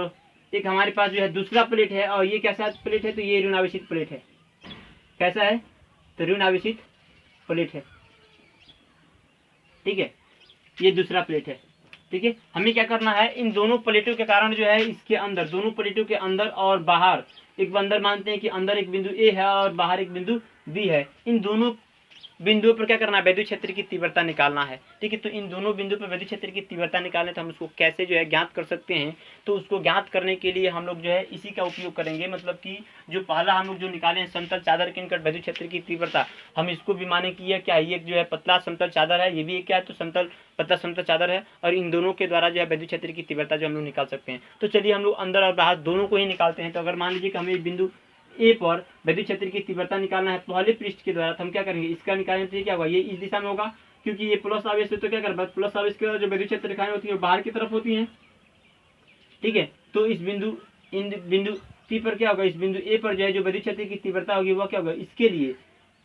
एक हमारे पास जो है दूसरा प्लेट है, और ये कैसा प्लेट है, तो ये ऋणावेशित प्लेट है। कैसा है, तो ऋणावेशित प्लेट है, ठीक है। ये दूसरा प्लेट है, ठीक है। हमें क्या करना है, इन दोनों प्लेटों के कारण जो है इसके अंदर, दोनों प्लेटों के अंदर और बाहर, एक अंदर मानते हैं कि अंदर एक बिंदु A है और बाहर एक बिंदु B है, इन दोनों बिंदुओं पर क्या करना है, विद्युत क्षेत्र की तीव्रता निकालना है, ठीक है। तो इन दोनों बिंदुओं पर विद्युत क्षेत्र की तीव्रता निकालने तो हम उसको कैसे जो है ज्ञात कर सकते हैं, तो उसको ज्ञात करने के लिए हम लोग जो है इसी का उपयोग करेंगे। मतलब कि जो पहला हम लोग जो निकाले हैं समतल चादर के निकट विद्युत क्षेत्र की तीव्रता, हम इसको भी माने कि यह क्या है, ये जो है पतला समतल चादर है, ये भी एक क्या है, तो पतला समतल चादर है, और इन दोनों के द्वारा जो है विद्युत क्षेत्र की तीव्रता जो हम लोग निकाल सकते हैं। तो चलिए हम लोग अंदर और बाहर दोनों को ही निकालते हैं। तो अगर मान लीजिए कि हमें बिंदु A पर विद्युत क्षेत्र की तीव्रता निकालना है पहले पृष्ठ के द्वारा, तो हम क्या करेंगे, इसका निकालने से क्या होगा, ये इस दिशा में होगा, क्योंकि ये प्लस आवेश है, तो क्या कर प्लस आवेश के द्वारा जो विद्युत क्षेत्र रेखाएं होती है वो बाहर की तरफ होती हैं, ठीक है। तो इस बिंदु P पर क्या होगा, इस बिंदु A पर जो है जो विद्युत क्षेत्र की तीव्रता होगी वह क्या होगा, इसके लिए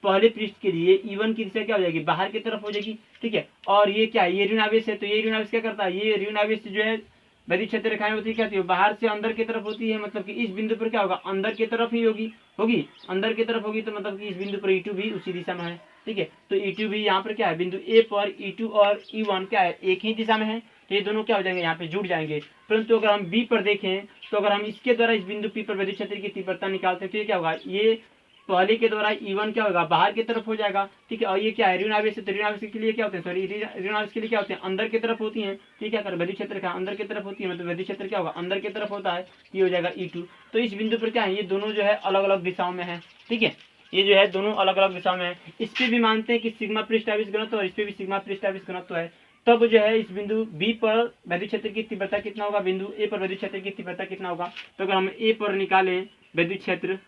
पहले पृष्ठ के लिए E1 की दिशा क्या हो जाएगी, बाहर की तरफ हो जाएगी, ठीक है। और ये क्या है, ये ऋण आवेश है, तो ये ऋण आवेश क्या करता है, ये ऋण आवेश जो है विद्युत क्षेत्र रेखाएं होती है, क्या होती है, बाहर से अंदर की तरफ होती है, मतलब कि इस बिंदु पर क्या होगा, अंदर की तरफ ही होगी अंदर की तरफ होगी, तो मतलब कि इस बिंदु पर E2 भी उसी दिशा में है, ठीक है। तो E2 भी यहाँ पर क्या है, बिंदु A पर E2 और E1 क्या है, एक ही दिशा में है, तो ये दोनों क्या हो जाएंगे, यहाँ पे जुड़ जाएंगे। परंतु अगर हम B पर देखें, तो अगर हम इसके द्वारा इस बिंदु P पर विद्युत क्षेत्र की तीव्रता निकालते हैं तो ये क्या होगा, ये पहले के द्वारा E1 क्या होगा, बाहर की तरफ हो जाएगा, ठीक है। और ये क्या है, ऋण आवेश, तो ऋण आवेश के लिए क्या होते हैं, सॉरी ऋण आवेश के लिए क्या होते हैं, अंदर की तरफ होती हैं। ठीक है, क्या कर विद्युत क्षेत्र का अंदर की तरफ होती है, मतलब विद्युत क्षेत्र क्या होगा, अंदर की तरफ होता है, ये हो जाएगा E2। तो इस बिंदु पर क्या है, ये दोनों जो है अलग अलग दिशाओं में है। ठीक है, ये जो है दोनों अलग अलग दिशाओं में है। इस पे भी मानते हैं कि सिग्मा पृष्ठ आवेश घनत्व और इस पे भी सिग्मा पृष्ठ आवेश घनत्व है। तब जो है इस बिंदु बी पर विद्युत क्षेत्र की तीव्रता कितना होगा, बिंदु ए पर विद्युत क्षेत्र की तीव्रता कितना होगा। तो अगर हम ए पर निकालें विद्युत क्षेत्र,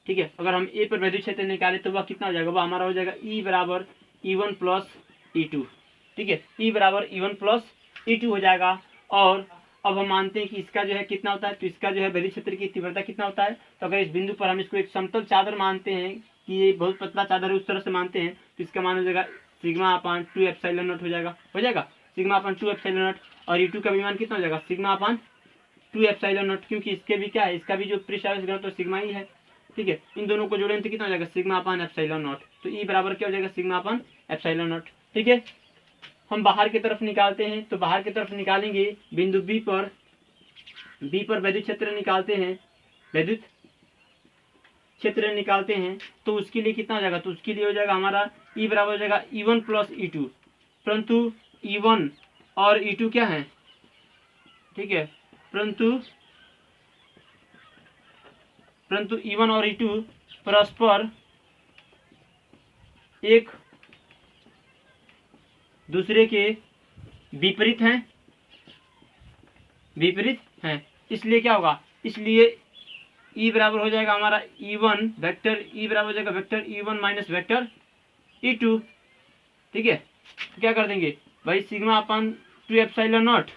ठीक है, अगर हम ए पर विद्युत क्षेत्र निकालें तो वह कितना हो जाएगा, वह हमारा हो जाएगा E बराबर E1 प्लस E2। ठीक है, E बराबर E1 प्लस E2 हो जाएगा। और अब हम मानते हैं कि इसका जो है कितना होता है, तो इसका जो है विद्युत क्षेत्र की तीव्रता कितना होता है। तो अगर इस बिंदु पर हम इसको एक समतल चादर मानते हैं कि ये बहुत पतला चादर है, उस तरह से मानते हैं, तो इसका मान हो जाएगा सिग्मा अपान 2 एप्सिलॉन नॉट हो जाएगा सिग्मा अपान 2 एप्सिलॉन नॉट। और E2 का भी मान कितना हो जाएगा, सिग्मा अपान 2 एप्सिलॉन नॉट, क्योंकि इसके भी क्या है, इसका भी जो पृष्ठ आवेश घनत्व तो सिग्मा ही है। ठीक है, इन दोनों को जोड़ें तो कितना हो जाएगा, सिग्मा अपान एप्सिलॉन नॉट। तो E बराबर क्या हो जाएगा, सिग्मा अपान एप्सिलॉन नॉट। ठीक है, हम बाहर की तरफ निकालते हैं, तो बाहर की तरफ निकालेंगे बिंदु बी पर विद्युत क्षेत्र निकालते हैं, विद्युत क्षेत्र निकालते हैं, तो उसके लिए कितना हो जाएगा, तो उसके लिए हो जाएगा हमारा E बराबर हो जाएगा E1 प्लस E2। परंतु E1 और E2 क्या है, ठीक है, परंतु E1 और E2 परस्पर एक दूसरे के विपरीत हैं, इसलिए क्या होगा, इसलिए E बराबर हो जाएगा हमारा E1 वेक्टर, E बराबर हो जाएगा vector E1 minus vector E2। ठीक है, तो क्या कर देंगे भाई, सिग्मा अपान 2 एप्सिलॉन नॉट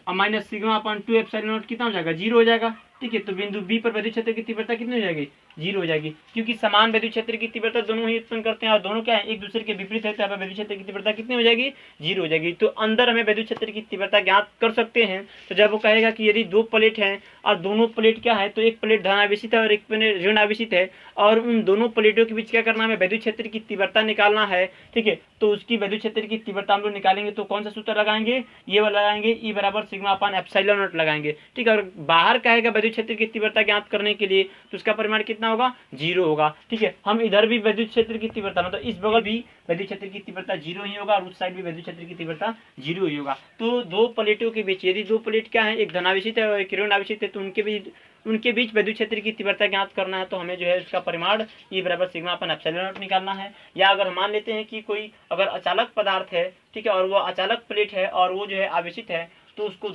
और minus sigma upon 2 epsilon not कितना हो जाएगा, 0 हो जाएगा। ठीक है, तो बिंदु बी पर विद्युत क्षेत्र की तीव्रता कितनी हो जाएगी, 0 हो जाएगी, क्योंकि समान विद्युत क्षेत्र की तीव्रता दोनों ही उत्पन्न करते हैं और दोनों क्या है, एक दूसरे के विपरीत है, तो यहाँ पर विद्युत क्षेत्र की तीव्रता कितनी हो जाएगी, 0 हो जाएगी। तो अंदर हमें विद्युत क्षेत्र की तीव्रता ज्ञात कर सकते हैं। तो जब वो कहेगा कि यदि दो प्लेट हैं और दोनों प्लेट क्या है, तो एक प्लेट धनावेशित है और एक प्लेट ऋण आवेशित है, और उन दोनों प्लेटों के बीच क्या करना है, हमें विद्युत क्षेत्र की तीव्रता निकालना है। ठीक है, तो उसकी विद्युत क्षेत्र की तीव्रता हम लोग निकालेंगे तो कौन सा सूत्र लगाएंगे, ये वाला लगाएंगे, E बराबर सिग्मा अपान एप्सिलॉन नॉट लगाएंगे। ठीक है, और बाहर कहेगा विद्युत क्षेत्र की तीव्रता ज्ञात करने के लिए, तो उसका परिमाण कितना होगा, 0 होगा। ठीक है, हम इधर भी विद्युत क्षेत्र की तीव्रता, मतलब इस बगल भी विद्युत क्षेत्र की तीव्रता 0 ही होगा और उस साइड भी विद्युत क्षेत्र की तीव्रता 0 ही होगा। तो दो प्लेटों के बीच, यदि दो प्लेट क्या है, एक धनावेशित है और एक ऋण आवेशित है, तो उनके बीच विद्युत क्षेत्र की तीव्रता ज्ञात करना है, तो हमें जो है उसका परिमाण E बराबर सिग्मा अपान एप्सिलॉन नॉट निकालना है। या अगर मान लेते हैं कि कोई अगर अचालक पदार्थ है, ठीक है, और वो अचालक प्लेट है और वो जो है आवेशित है, तो उसको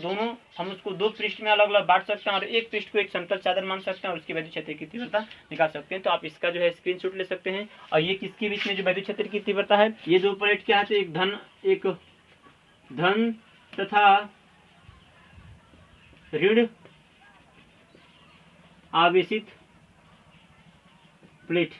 हम उसको दो पृष्ठ में अलग अलग बांट सकते हैं और एक पृष्ठ को एक समतल चादर मान सकते हैं और उसकी विद्युत क्षेत्र की तीव्रता निकाल सकते हैं। तो आप इसका जो है स्क्रीनशॉट ले सकते हैं। और ये किसके बीच में जो विद्युत क्षेत्र की तीव्रता है, ये दो प्लेट क्या है, तो एक धन तथा ऋण आवेशित प्लेट।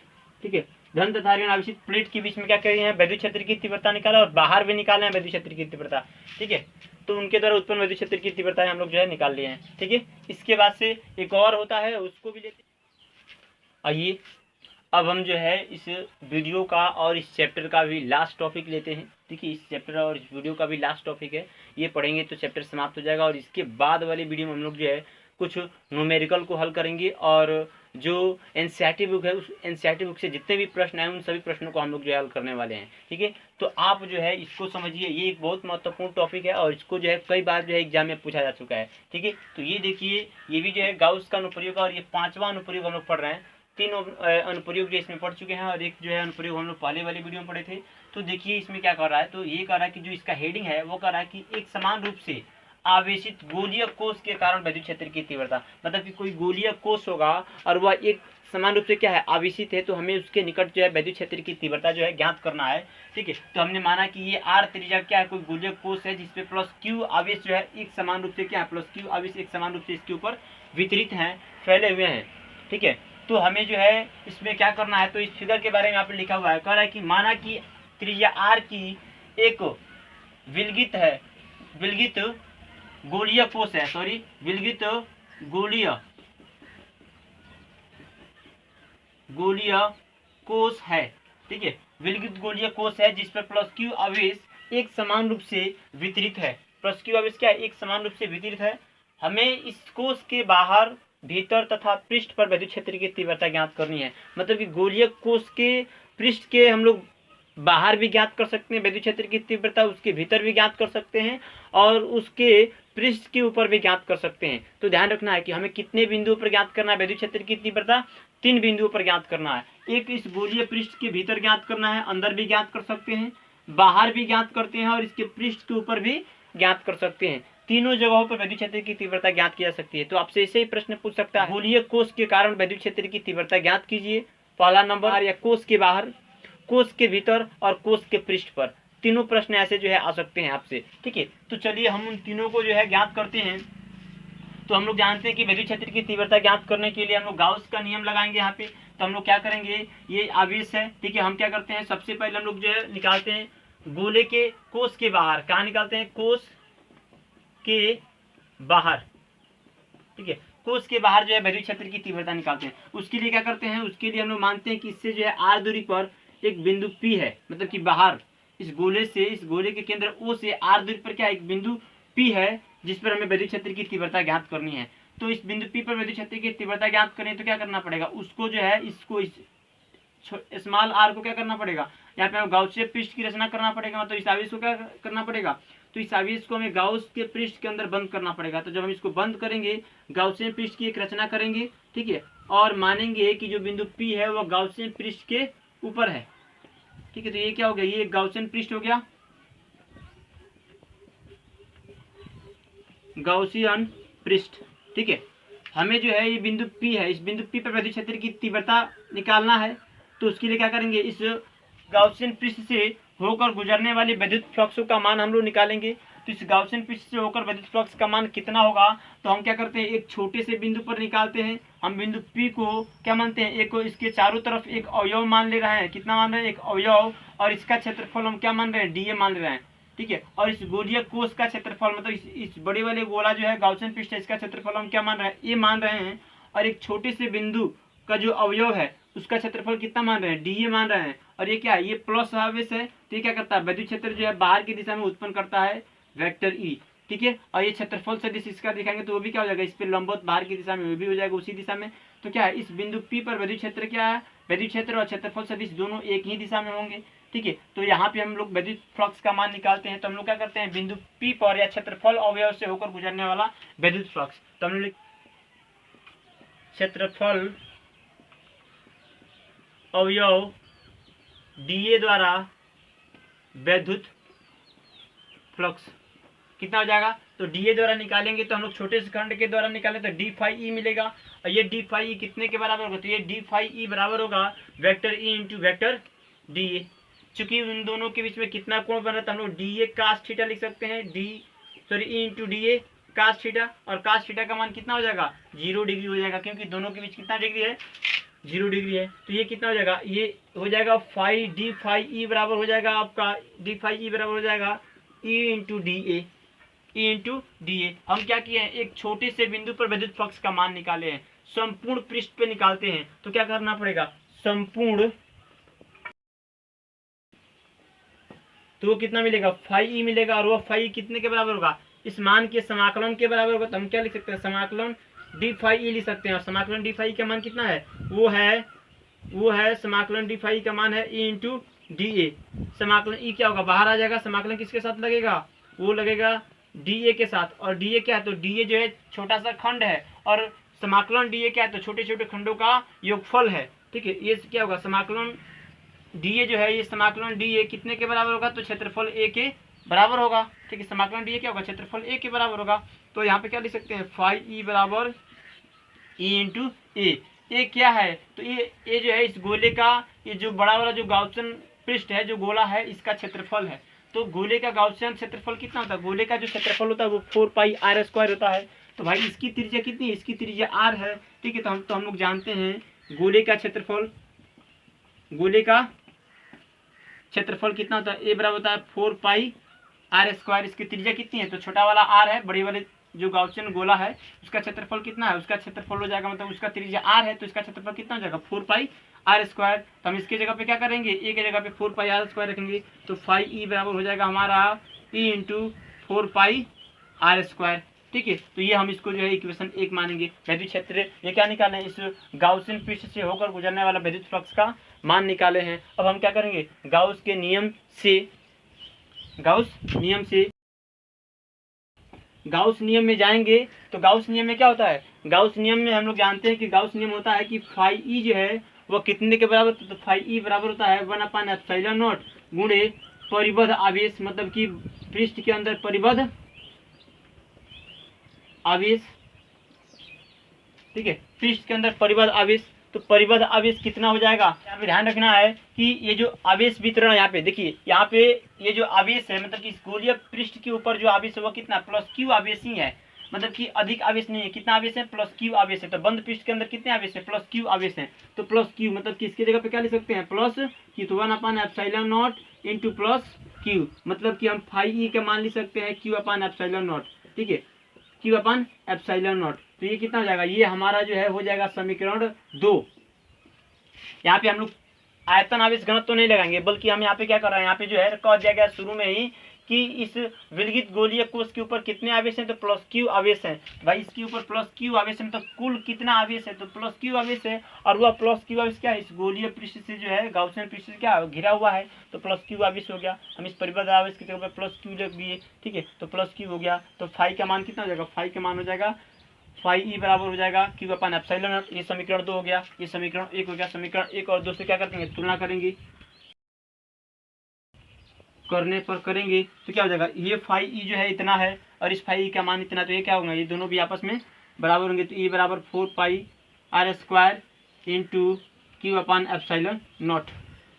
ठीक है, धन तथा ऋण आवेशित प्लेट के बीच में क्या कर रहे हैं, विद्युत क्षेत्र की तीव्रता निकाला और बाहर भी निकाले हैं विद्युत क्षेत्र की तीव्रता। ठीक है, तो उनके द्वारा उत्पन्न विद्युत क्षेत्र की तीव्रता हम लोग जो है निकाल लिए हैं। ठीक है, इसके बाद से एक और होता है, उसको भी लेते। आइए अब हम जो है इस वीडियो का और इस चैप्टर का भी लास्ट टॉपिक लेते हैं। ठीक है, इस चैप्टर और इस वीडियो का भी लास्ट टॉपिक है, ये पढ़ेंगे तो चैप्टर समाप्त हो जाएगा। और इसके बाद वाली वीडियो में हम लोग जो है कुछ न्यूमेरिकल को हल करेंगे और जो एनसीईआरटी बुक है, उस एनसीईआरटी बुक से जितने भी प्रश्न आए उन सभी प्रश्नों को हम लोग जो है हल करने वाले हैं। ठीक है, तो आप जो है इसको समझिए, ये एक बहुत महत्वपूर्ण टॉपिक है और इसको जो है कई बार जो है एग्जाम में पूछा जा चुका है। ठीक है, तो ये देखिए, ये भी जो है गाउस का अनुप्रयोग है और ये 5वां अनुप्रयोग हम लोग पढ़ रहे हैं। 3 अनुप्रयोग जो इसमें पढ़ चुके हैं और एक जो है अनुप्रयोग हम लोग पहले वाली वीडियो में पढ़े थे। तो देखिए इसमें क्या कर रहा है, तो ये कर रहा है कि जो इसका हेडिंग है वो कर रहा है कि एक समान रूप से आवेशित गोलीय कोष के कारण विद्युत क्षेत्र की तीव्रता, मतलब कि कोई गोलीय कोष होगा और वह एक समान रूप से क्या है, आवेशित है, तो हमें उसके निकट जो है विद्युत क्षेत्र की तीव्रता जो है ज्ञात करना है। ठीक है, तो हमने माना कि ये R त्रिज्या क्या है, कोई गोलीय कोष है जिसपे प्लस Q आवेश जो है एक समान रूप से क्या है, प्लस Q आवेश एक समान रूप से इसके ऊपर वितरित हैं, फैले हुए हैं। ठीक है, तो हमें जो है इसमें क्या करना है, तो इस फिगर के बारे में यहाँ पे लिखा हुआ है, कह रहा है कि माना कि त्रिज्या R की एक विलगित गोलीय कोष है, विलगित गोलीय कोष है। ठीक है, विलगित गोलीय कोष है जिस पर प्लस Q आवेश एक समान रूप से वितरित है। प्लस Q आवेश क्या है, एक समान रूप से वितरित है। हमें इस कोष के बाहर भीतर तथा पृष्ठ पर विद्युत क्षेत्र की तीव्रता ज्ञात करनी है। मतलब कि गोलीय कोश के पृष्ठ के हम लोग बाहर भी ज्ञात कर सकते हैं विद्युत क्षेत्र की तीव्रता, उसके भीतर भी ज्ञात कर सकते हैं और उसके पृष्ठ के ऊपर भी ज्ञात कर सकते हैं। तो ध्यान रखना है कि हमें कितने बिंदुओं पर ज्ञात करना है विद्युत क्षेत्र की तीव्रता, 3 बिंदुओं पर ज्ञात करना है। एक इस गोलीय पृष्ठ के भीतर ज्ञात करना है, अंदर भी ज्ञात कर सकते हैं, बाहर भी ज्ञात करते हैं और इसके पृष्ठ के ऊपर भी ज्ञात कर सकते हैं। तीनों जगहों पर विद्युत क्षेत्र की तीव्रता ज्ञात की जा सकती है। तो आपसे ऐसे ही प्रश्न पूछ सकता है, गोलीय कोश के कारण विद्युत क्षेत्र की तीव्रता ज्ञात कीजिए। पहला नंबर, या कोश के बाहर, कोश के भीतर और कोश के पृष्ठ पर। तीनों प्रश्न ऐसे जो है आ सकते हैं आपसे, ठीक है। तो चलिए हम उन तीनों को जो है ज्ञात करते हैं। तो हम लोग जानते हैं कि विद्युत क्षेत्र की तीव्रता ज्ञात करने के लिए हम लोग गाउस का नियम लगाएंगे यहाँ पे। तो हम लोग क्या करेंगे, ये आवेश है, ठीक है। हम क्या करते हैं, सबसे पहले हम लोग जो है निकालते हैं गोले के कोश के बाहर। कहाँ निकालते हैं, कोश के बाहर, ठीक है। कोश के बाहर जो है विद्युत क्षेत्र की तीव्रता निकालते हैं। उसके लिए क्या करते हैं, उसके लिए हम लोग मानते हैं कि इससे जो है r दूरी पर एक बिंदु P है, मतलब कि बाहर इस गोले से, इस गोले के केंद्र O से r दूरी पर क्या एक बिंदु P है जिस पर हमें विद्युत क्षेत्र की तीव्रता ज्ञात करनी है। तो इस बिंदु P पर विद्युत क्षेत्र की तीव्रता ज्ञात करें तो क्या करना पड़ेगा, उसको जो है इसको इस स्मॉल r को क्या करना पड़ेगा, यहाँ पे हमें गाउसीय पृष्ठ की रचना करना पड़ेगा। मतलब इस आवेश को क्या करना पड़ेगा, तो इस आवेश को हमें गाउस के पृष्ठ के अंदर बंद करना पड़ेगा। तो जब हम इसको बंद करेंगे, गाउसियन पृष्ठ की एक रचना करेंगे, ठीक है, और मानेंगे कि जो बिंदु P है वो गाउसियन पृष्ठ के ऊपर है, ठीक है। तो ये क्या हो गया, ये गाउसियन पृष्ठ हो गया, गाउसियन पृष्ठ, ठीक है। हमें जो है ये बिंदु P है, इस बिंदु P पर विद्युत क्षेत्र की तीव्रता निकालना है। तो उसके लिए क्या करेंगे, इस गाउसियन पृष्ठ से होकर गुजरने वाले विद्युत फ्लक्स का मान हम लोग निकालेंगे। तो इस गाउसियन पृष्ठ से होकर विद्युत फ्लक्स का मान कितना होगा, तो हम क्या करते हैं, एक छोटे से बिंदु पर निकालते हैं। हम बिंदु P को क्या मानते हैं, एक को इसके चारों तरफ एक अवयव मान ले रहे हैं। कितना मान रहे हैं, एक अवयव, और इसका क्षेत्रफल हम क्या मान रहे हैं, dA मान ले रहे हैं, ठीक है। और इस गोलीय कोश का क्षेत्रफल, मतलब इस बड़े वाले गोला जो है गाउसियन पृष्ठ है, इसका क्षेत्रफल हम क्या मान रहे हैं, A मान रहे हैं। और एक छोटे से बिंदु का जो अवयव है उसका क्षेत्रफल कितना मान रहे हैं, dA मान रहे हैं। और ये क्या है, ये प्लस आवेश है, तो ये क्या करता है, विद्युत क्षेत्र जो है बाहर की दिशा में उत्पन्न करता है वेक्टर E, ठीक है। और ये क्षेत्रफल सदिश इसका दिखाएंगे तो वो भी क्या हो जाएगा, इस पर लंबवत बाहर की दिशा में वो भी हो जाएगा उसी दिशा में। तो क्या है, इस बिंदु P पर विद्युत क्षेत्र क्या है, विद्युत क्षेत्र और क्षेत्रफल सदिश दोनों एक ही दिशा में होंगे, ठीक है। तो यहाँ पे हम लोग विद्युत फ्लक्स का मान निकालते हैं। तो हम लोग क्या करते हैं, बिंदु P पर या क्षेत्रफल अवयव से होकर गुजरने वाला विद्युत फ्लक्स, तो हम लोग क्षेत्रफल अवयव dA द्वारा विद्युत फ्लक्स कितना हो जाएगा, तो dA द्वारा निकालेंगे तो हम लोग छोटे से खंड के द्वारा निकालें तो d फाई E मिलेगा। और ये d फाई E कितने के बराबर होगा, तो ये d फाई E बराबर होगा vector E into vector dA। चूंकि उन दोनों के बीच में कितना कोण बन रहा है तो हम लोग dA cos थीटा लिख सकते हैं, E into dA cos theta. और cos थीटा का मान कितना हो जाएगा, 0 डिग्री हो जाएगा, क्योंकि दोनों के बीच कितना डिग्री है, 0 डिग्री है। तो ये कितना हो जाएगा, ये हो जाएगा फाई d फाई E बराबर हो जाएगा आपका, d फाई E बराबर हो जाएगा E इंटू dA। हम क्या किए हैं, एक छोटे से बिंदु पर विद्युत फ्लक्स का मान निकाले हैं, संपूर्ण पृष्ठ पे निकालते हैं तो क्या करना पड़ेगा, संपूर्ण, तो वो कितना मिलेगा, फाई E मिलेगा। और वो फाई E कितने के बराबर होगा, इस मान के समाकलन के बराबर होगा। तो हम क्या लिख सकते हैं, समाकलन d फाई E लिख सकते हैं। और समाकलन d फाई का मान कितना है, वो है समाकलन d फाई का मान है E इंटू dA। समाकलन E क्या होगा, बाहर आ जाएगा, समाकलन किसके साथ लगेगा, वो लगेगा dA के साथ। और dA क्या है, तो dA जो है छोटा सा खंड है और समाकलन dA क्या है, तो छोटे छोटे खंडों का योगफल है, ठीक है। ये क्या होगा, समाकलन dA जो है, ये समाकलन dA कितने के बराबर होगा, तो क्षेत्रफल A के बराबर होगा, ठीक है। समाकलन dA क्या होगा, क्षेत्रफल A के बराबर होगा। तो यहाँ पे क्या लिख सकते हैं, फाई E बराबर E इंटू A क्या है, तो ये जो है इस गोले का, ये जो बड़ा वाला जो गाउसियन पृष्ठ है, जो गोला है, इसका क्षेत्रफल है। तो गोले का गाउसियन क्षेत्रफल कितना होता है, गोले का जो क्षेत्रफल होता है वो 4 पाई r स्क्वायर होता है। तो भाई इसकी त्रिज्या कितनी है, इसकी त्रिज्या r है, ठीक है। तो हम लोग जानते हैं गोले का क्षेत्रफल कितना होता है, a बराबर होता है 4 पाई r स्क्वायर। इसकी त्रिज्या कितनी है, तो छोटा वाला r है, बड़े वाले जो गाउसियन गोला है उसका क्षेत्रफल कितना है, उसका क्षेत्रफल हो जाएगा, मतलब उसका त्रिज्या r है तो इसका क्षेत्रफल कितना हो जाएगा, 4 पाई r स्क्वायर। तो हम इसके जगह पे क्या करेंगे, a के जगह पे 4 पाई r स्क्वायर रखेंगे। तो फाई E बराबर हो जाएगा हमारा E इंटू 4 पाई r स्क्वायर, ठीक है। तो ये हम इसको जो है इक्वेशन 1 मानेंगे। विद्युत क्षेत्र ये क्या निकाले हैं, इस गाउसियन पृष्ठ से होकर गुजरने वाला विद्युत फ्लक्स का मान निकाले हैं। अब हम क्या करेंगे, गाउस के नियम से, गाउस नियम में जाएंगे। तो गाउस नियम में क्या होता है, गाउस नियम में हम लोग जानते हैं कि गाउस नियम होता है कि फाई ई जो है वो कितने के बराबर, तो फाई ई बराबर होता है 1/ε0 गुणे परिबद्ध आवेश, मतलब कि पृष्ठ के अंदर परिबद्ध आवेश, ठीक है, पृष्ठ के अंदर परिबद्ध आवेश। तो परिबद्ध आवेश कितना हो जाएगा, यहाँ पे ध्यान रखना है कि ये जो आवेश वितरण यहाँ पे देखिए, यहाँ पे ये जो आवेश है मतलब कि इस गोलीय पृष्ठ के ऊपर जो आवेश है वो कितना प्लस क्यू आवेश ही है, मतलब कि अधिक आवेश नहीं है। कितना आवेश है, प्लस क्यू आवेश है। तो बंद पृष्ठ के अंदर कितने आवेश है, प्लस क्यू आवेश है। तो प्लस क्यू मतलब कि इसकी जगह पे क्या लिख सकते हैं, प्लस क्यू, तो 1/ε0 इंटू प्लस क्यू, मतलब कि हम फाई ई का मान लिख सकते हैं Q/ε0, ठीक है, Q/ε0। तो ये कितना हो जाएगा, ये हमारा जो है हो जाएगा समीकरण 2। यहाँ पे हम लोग आयतन आवेश घनत्व तो नहीं लगाएंगे, बल्कि हम यहाँ पे क्या कर रहे हैं, यहाँ पे जो है कह दिया गया शुरू में ही कि इस विलगित गोलीय कोश के ऊपर कितने आवेश हैं, तो प्लस क्यू आवेश है। भाई इसके ऊपर प्लस क्यू आवेश है, मतलब कुल कितना आवेश है, तो प्लस क्यू आवेश है। और वह प्लस क्यू आवेश क्या है, इस गोलीय पृष्ठ से जो है गाउसियन पृष्ठ से क्या घिरा हुआ है, तो प्लस क्यू आवेश हो गया। हम इस परिबद्ध आवेश की जगह पर प्लस क्यू रख दिए, ठीक है, तो प्लस क्यू हो गया। तो फाई का मान कितना हो जाएगा, फाई का मान हो जाएगा फाई ई बराबर हो जाएगा Q/ε0। ये समीकरण 2 हो गया, ये समीकरण 1 हो गया। समीकरण 1 और 2 से क्या करते हैं, तुलना करेंगे, करने पर करेंगे तो क्या हो जाएगा, ये फाई ई जो है इतना है और इस फाई ई का मान इतना, तो ये क्या होगा, ये दोनों भी आपस में बराबर होंगे। तो ई बराबर 4πr² इंटू Q/ε0।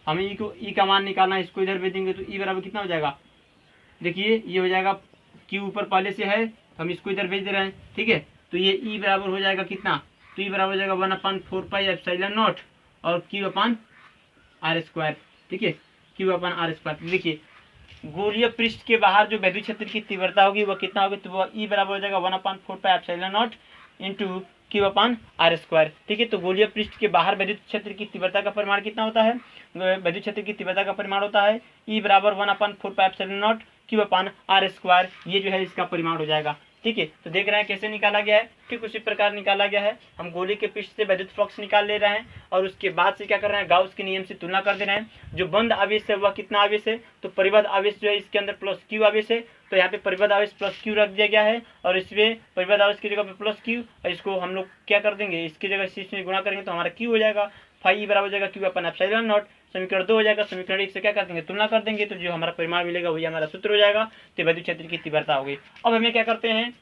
हमें ई को, ई का मान निकालना है, इसको इधर भेज देंगे तो ई बराबर कितना हो जाएगा, देखिए ये हो जाएगा, क्यू ऊपर पहले से है, हम इसको इधर भेज दे रहे हैं, ठीक है। तो ये ई बराबर हो जाएगा कितना, तो ई बराबर हो जाएगा 1/4πε0 और Q/r², ठीक है, Q/r²। देखिए गोलीय पृष्ठ के बाहर जो विद्युत क्षेत्र की तीव्रता होगी वह कितना होगी, तो वह ई बराबर हो जाएगा 1/4πε0 इंटू Q/r², ठीक है। तो गोलीय पृष्ठ के बाहर विद्युत क्षेत्र की तीव्रता का परिमाण कितना होता है, विद्युत क्षेत्र की तीव्रता का परिमाण होता है ई बराबर 1/4πε0 Q/r²। ये जो है इसका परिमाण हो जाएगा, ठीक है। तो देख रहे हैं कैसे निकाला गया है, ठीक उसी प्रकार निकाला गया है। हम गोली के पृष्ठ से विद्युत फ्लक्स निकाल ले रहे हैं और उसके बाद से क्या कर रहे हैं, गाउस के नियम से तुलना कर दे रहे हैं। जो बंद आवेश है वह कितना आवेश है, तो परिबद्ध आवेश जो है इसके अंदर प्लस क्यू आवेश है। तो यहाँ पे परिबद्ध आवेश प्लस क्यू रख दिया गया है और इसमें परिबद्ध आवेश की जगह पे प्लस क्यू, और इसको हम लोग क्या कर देंगे, इसकी जगह से इसमें गुणा करेंगे तो हमारा क्यू हो जाएगा। फाई बराबर हो जाएगा Q/ε0। समीकरण 2 हो जाएगा, समीकरण 1 से क्या कर देंगे, तुलना कर देंगे, तो जो हमारा परिमाण मिलेगा वही हमारा सूत्र हो जाएगा। तो विद्युत क्षेत्र की तीव्रता होगी। अब हमें क्या करते हैं,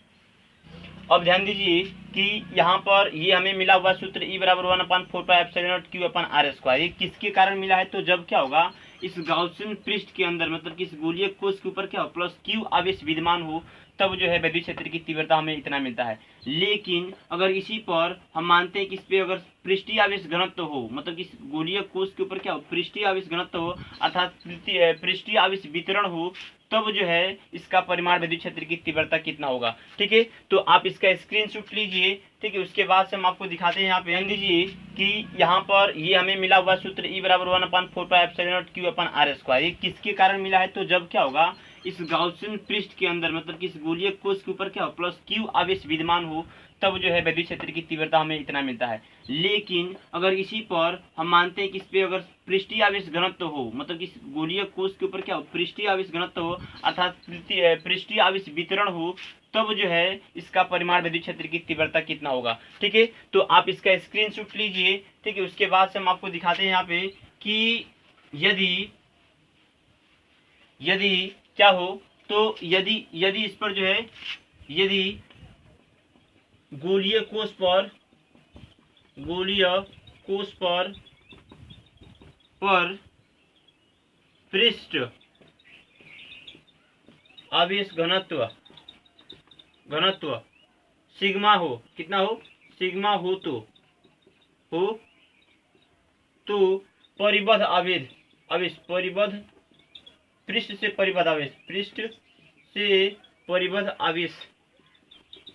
अब ध्यान दीजिए कि यहाँ पर ये हमें मिला हुआ सूत्र ई बराबर 1/4πε0 Q/r²। ये किसके कारण मिला है, तो जब क्या होगा, इस गाउसियन पृष्ठ के अंदर मतलब कि इस गोलीय कोश के ऊपर क्या हो, प्लस क्यू आवेश विद्यमान हो, तब जो है विद्युत क्षेत्र की तीव्रता हमें इतना मिलता है। लेकिन अगर इसी पर हम मानते हैं कि इस पे अगर पृष्ठीय आवेश घनत्व हो, मतलब कि इस गोलीय कोश के ऊपर क्या हो, पृष्ठीय आवेश घनत्व हो, अर्थात पृष्ठीय आवेश वितरण हो, तब जो है इसका परिमाण विद्युत क्षेत्र की तीव्रता कितना होगा, ठीक है। तो आप इसका स्क्रीनशॉट लीजिए, ठीक है। उसके बाद से हम आपको दिखाते हैं, यहाँ पे ध्यान दीजिए कि यहाँ पर ये हमें मिला हुआ सूत्र ई बराबर 1/4πε0 Q/r²। ये किसके कारण मिला है, तो जब क्या होगा, इस गाउसियन पृष्ठ के अंदर मतलब कि इस गोलीय कोश के ऊपर क्या हो, प्लस क्यू आवेश विद्यमान हो, तब जो है विद्युत क्षेत्र की तीव्रता हमें इतना मिलता है। लेकिन अगर इसी पर हम मानते हैं कि इस पे अगर पृष्ठीय आवेश घनत्व हो, मतलब कि इस गोलीय कोश के ऊपर क्या हो, पृष्ठीय आवेश घनत्व हो, अर्थात पृष्ठीय आवेश वितरण हो, तब जो है इसका परिमाण विद्युत क्षेत्र की तीव्रता कितना होगा, ठीक है। तो आप इसका स्क्रीनशॉट लीजिए, ठीक है। उसके बाद से हम आपको दिखाते हैं यहाँ पे कि यदि क्या हो, तो यदि इस पर जो है, यदि गोलीय कोश पर पृष्ठ आवेश घनत्व सिग्मा हो, कितना हो, सिग्मा हो, तो परिबद्ध आवेश परिबद्ध पृष्ठ से परिबद्ध आवेश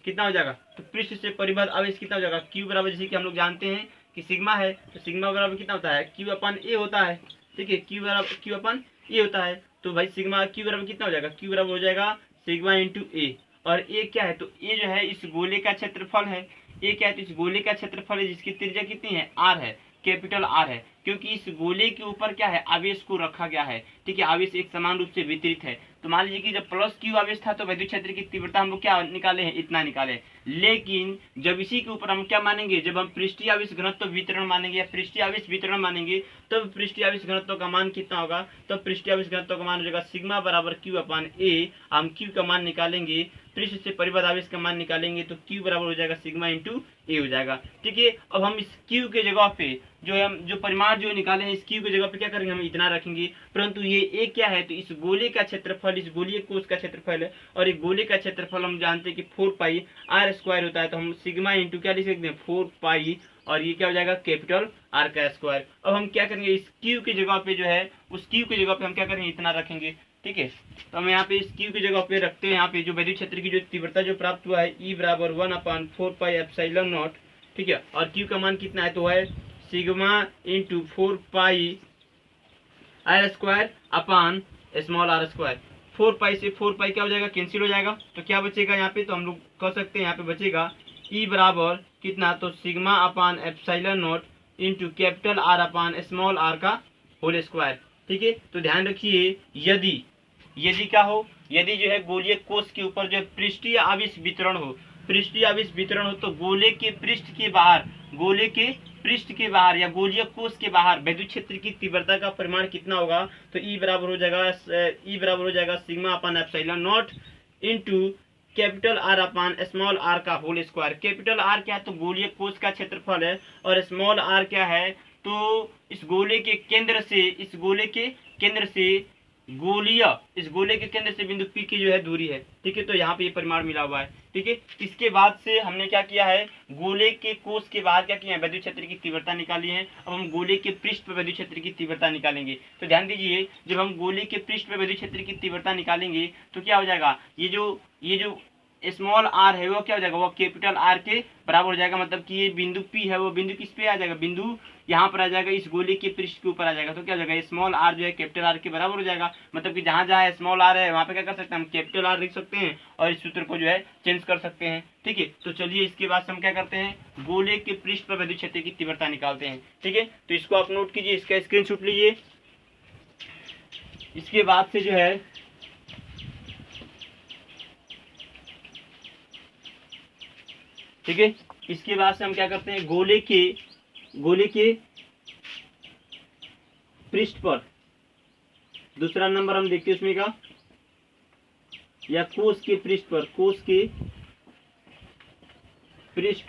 कितना हो जाएगा, तो पृष्ठ से परिबद्ध आवेश कितना हो जाएगा, क्यू बराबर, जैसे कि हम लोग जानते हैं कि सिग्मा है, तो सिग्मा बराबर कितना होता है, Q/A होता है, ठीक है, Q/A होता है। तो भाई सिग्मा क्यू बराबर कितना हो जाएगा, क्यू बराबर हो जाएगा सिग्मा इंटू ए। और ए क्या है, तो ए जो है इस गोले का क्षेत्रफल है। ए क्या है, तो इस गोले का क्षेत्रफल है जिसकी त्रिज्या कितनी है, आर है, कैपिटल आर है, क्योंकि इस गोले के ऊपर क्या है, आवेश को रखा गया है। ठीक है, आवेश एक समान रूप से वितरित है। तो मान लीजिए कि जब प्लस क्यू आवेश था तो विद्युत क्षेत्र की तीव्रता हम लोग क्या निकाले हैं, इतना निकाले। लेकिन जब इसी के ऊपर हम क्या मानेंगे, जब हम पृष्ठीय आवेश घनत्व वितरण मानेंगे या पृष्ठीय आवेश वितरण मानेंगे, तब पृष्ठीय आवेश घनत्व का मान कितना होगा, तब पृष्ठीय आवेश घनत्व का मान हो जाएगा सिग्मा बराबर क्यू अपान ए। हम क्यू का मान निकालेंगे, पृष्ठ से परिबद्ध आवेश का मान निकालेंगे, तो क्यू बराबर हो जाएगा सिग्मा इंटू ए हो जाएगा। ठीक है, अब हम इस क्यू के जगह पे जो परिमाण जो निकाले हैं, इस क्यू की जगह पे क्या करेंगे, हम इतना रखेंगे। परंतु ये ए क्या है, तो इस गोले का क्षेत्रफल, इस गोलीय कोश का क्षेत्रफल है, और एक गोले का क्षेत्रफल हम जानते हैं कि 4 पाई आर स्क्वायर होता है। तो हम सिग्मा इंटू क्या लिख सकते हैं, 4 पाई, और ये क्या हो जाएगा, कैपिटल आर का स्क्वायर। अब हम क्या करेंगे, इस क्यू की जगह पे जो है, उस क्यू की जगह पे हम क्या करेंगे, इतना रखेंगे। ठीक है, तो हम यहाँ पे इस क्यू की जगह पे रखते हैं, यहाँ पे जो विद्युत क्षेत्र की जो तीव्रता जो प्राप्त हुआ है, ई बराबर 1/4 पाई एप्सिलॉन नॉट। ठीक है, और क्यू का मान कितना है, तो है sigma into 4 pi R square upon small R square. 4 pi से 4 पाई क्या हो जाएगा, कैंसिल हो जाएगा। तो क्या बचेगा यहाँ पे, तो हम लोग कह सकते हैं यहाँ पे बचेगा ई बराबर कितना, तो sigma upon epsilon not into capital R upon small R का होल स्क्वायर। ठीक है, तो ध्यान रखिए, यदि क्या हो, यदि जो है गोलीय कोश के ऊपर जो पृष्ठीय आवेश वितरण हो, पृष्ठीय आवेश वितरण हो, तो गोले के पृष्ठ के बाहर, गोले के पृष्ठ के बाहर या गोलीय कोश के बाहर विद्युत क्षेत्र की तीव्रता का परिमाण कितना होगा, तो ई बराबर हो जाएगा sigma upon epsilon not into capital R upon small R का होल स्क्वायर। कैपिटल आर क्या है, तो गोलीय कोश का क्षेत्रफल है, और स्मॉल आर क्या है, तो इस गोले के केंद्र से, इस गोले के केंद्र से बिंदु P की जो है दूरी है। ठीक है, तो यहाँ पे ये परिमाण मिला हुआ है। ठीक है, इसके बाद से हमने क्या किया है, गोले के कोश के बाहर क्या किया है, विद्युत क्षेत्र की तीव्रता निकाली है। अब हम गोले के पृष्ठ पर विद्युत क्षेत्र की तीव्रता निकालेंगे। तो ध्यान दीजिए, जब हम गोले के पृष्ठ पर विद्युत क्षेत्र की तीव्रता निकालेंगे तो क्या हो जाएगा, ये जो स्मॉल आर है वो क्या हो जाएगा, वो कैपिटल आर के बराबर हो जाएगा। मतलब कि ये बिंदु P है, वो बिंदु किस पे आ जाएगा, बिंदु यहाँ पर आ जाएगा, इस गोले के पृष्ठ के ऊपर आ जाएगा। तो क्या हो जाएगा, स्मॉल आर जो है कैपिटल आर के बराबर हो जाएगा। मतलब कि जहाँ जहाँ स्मॉल आर है वहाँ पे क्या कर सकते हैं, हम कैपिटल आर लिख सकते हैं, और इस सूत्र को जो है चेंज कर सकते हैं। ठीक है, तो चलिए इसके बाद हम क्या करते हैं, गोले के पृष्ठ पर विद्युत क्षेत्र की तीव्रता निकालते हैं। ठीक है, तो इसको आप नोट कीजिए, इसका स्क्रीनशॉट लीजिए। इसके बाद से जो है ठीक है, इसके बाद से हम क्या करते हैं, गोले के पृष्ठ पर, दूसरा नंबर हम देखते हैं उसमें का, या कोश के पृष्ठ पर, कोश के पृष्ठ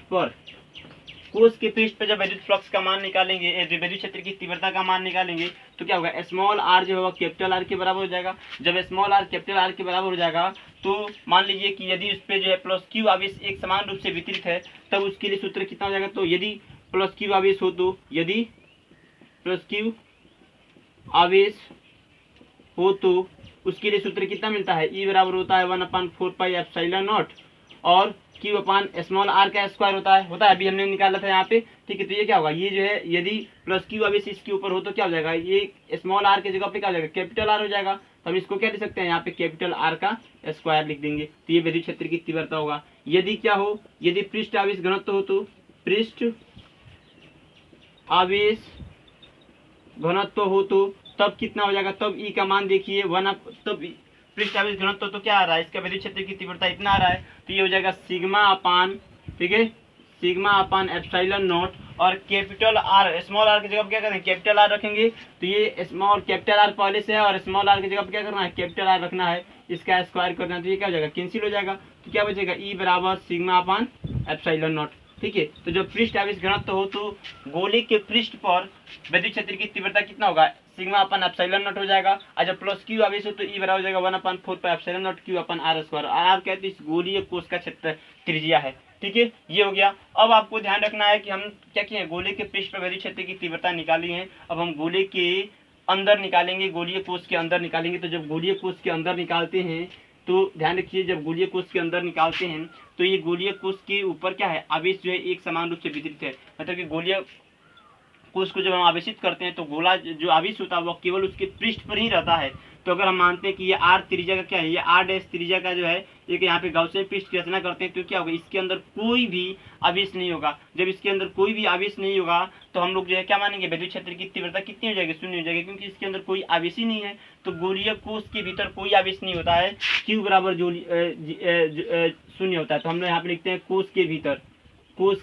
पर जब विद्युत फ्लक्स का मान निकालेंगे, विद्युत क्षेत्र की तीव्रता का मान निकालेंगे, तो क्या होगा, स्मॉल आर जो होगा कैपिटल आर के बराबर हो जाएगा। जब स्मॉल आर कैपिटल आर के बराबर हो जाएगा, तो मान लीजिए कि यदि उस पर जो है प्लस क्यू आवेश एक समान रूप से वितरित है, तब उसके लिए सूत्र कितना हो जाएगा, तो यदि प्लस क्यू आवेश हो, तो यदि प्लस क्यू आवेश हो तो उसके लिए सूत्र कितना मिलता है, ई बराबर होता है 1/4 पाई एप्सिलॉन नॉट, और क्यू अपान स्मॉल आर का स्क्वायर होता है, अभी हमने निकाला था यहाँ पे। ठीक है, तो ये क्या होगा, ये जो है यदि प्लस क्यू आवेश इसके ऊपर हो तो क्या हो जाएगा, ये स्मॉल आर के जगह पे क्या हो जाएगा, कैपिटल आर हो जाएगा। तो हम इसको क्या लिख सकते हैं, यहाँ पे कैपिटल आर का स्क्वायर लिख देंगे। तो ये विद्युत क्षेत्र की तीव्रता होगा। यदि क्या हो, यदि पृष्ठ आवेश घनत्व हो, तो पृष्ठ आवेश घनत्व हो तो तब कितना हो जाएगा, तब ई का मान देखिए तब पृष्ठ आवेश घनत्व तो क्या आ रहा है, इसका विद्युत क्षेत्र की तीव्रता इतना आ रहा है, तो ये हो जाएगा सिग्मा अपान, ठीक है, सिग्मा अपान एप्सिलॉन नॉट, और कैपिटल आर, स्मॉल आर की जगह क्या करें, कैपिटल आर रखेंगे। तो ये स्मॉल कैपिटल आर पहले से है, और स्मॉल आर की जगह क्या करना है, कैपिटल आर रखना है, इसका स्क्वायर करना है। तो ये क्या हो जाएगा, कैंसिल हो जाएगा। तो क्या बचेगा, ई बराबर सिग्मा अपान एप्सिलॉन नॉट। ठीक है, तो जब पृष्ठ आवेश घनत्व हो तो गोले के पृष्ठ पर विद्युत क्षेत्र की तीव्रता कितना होगा, सिग्मा अपन एप्सिलॉन नॉट हो जाएगा। और जब प्लस क्यू आवेश हो तो ई बराबर हो जाएगा 1/4 pi epsilon not Q upon R square. R क्या है, इस गोलीय कोश का क्षेत्र त्रिज्या है। ठीक है, ये हो गया। अब आपको ध्यान रखना है कि हम क्या किए, गोले के पृष्ठ पर विद्युत क्षेत्र की तीव्रता निकाली है। अब हम गोले के अंदर निकालेंगे, गोलीय कोश के अंदर निकालेंगे। तो जब गोलीय कोश के अंदर निकालते हैं तो ध्यान रखिए, जब गोलीय कोश के अंदर निकालते हैं तो ये गोलीय कोश के ऊपर क्या है, आवेश जो है एक समान रूप से वितरित है। मतलब कि गोलीय कोश को जब हम आवेशित करते हैं तो गोला जो आवेश होता है वो केवल उसके पृष्ठ पर ही रहता है। तो अगर हम मानते हैं कि ये आर त्रिज्या का क्या है, ये आर डैश त्रिज्या का जो है एक यहाँ पे गाउसियन पृष्ठ की रचना करते हैं तो क्या होगा, इसके अंदर कोई भी आवेश नहीं होगा। जब इसके अंदर कोई भी आवेश नहीं होगा तो हम लोग जो है क्या मानेंगे, विद्युत क्षेत्र की तीव्रता कितनी हो जाएगी, शून्य हो जाएगी, क्योंकि इसके अंदर कोई आवेश ही नहीं है। तो गोलीय कोष के भीतर कोई आवेश नहीं होता है, Q बराबर जो शून्य होता है। तो हम लोग यहाँ पे लिखते हैं कोष के भीतर, कोष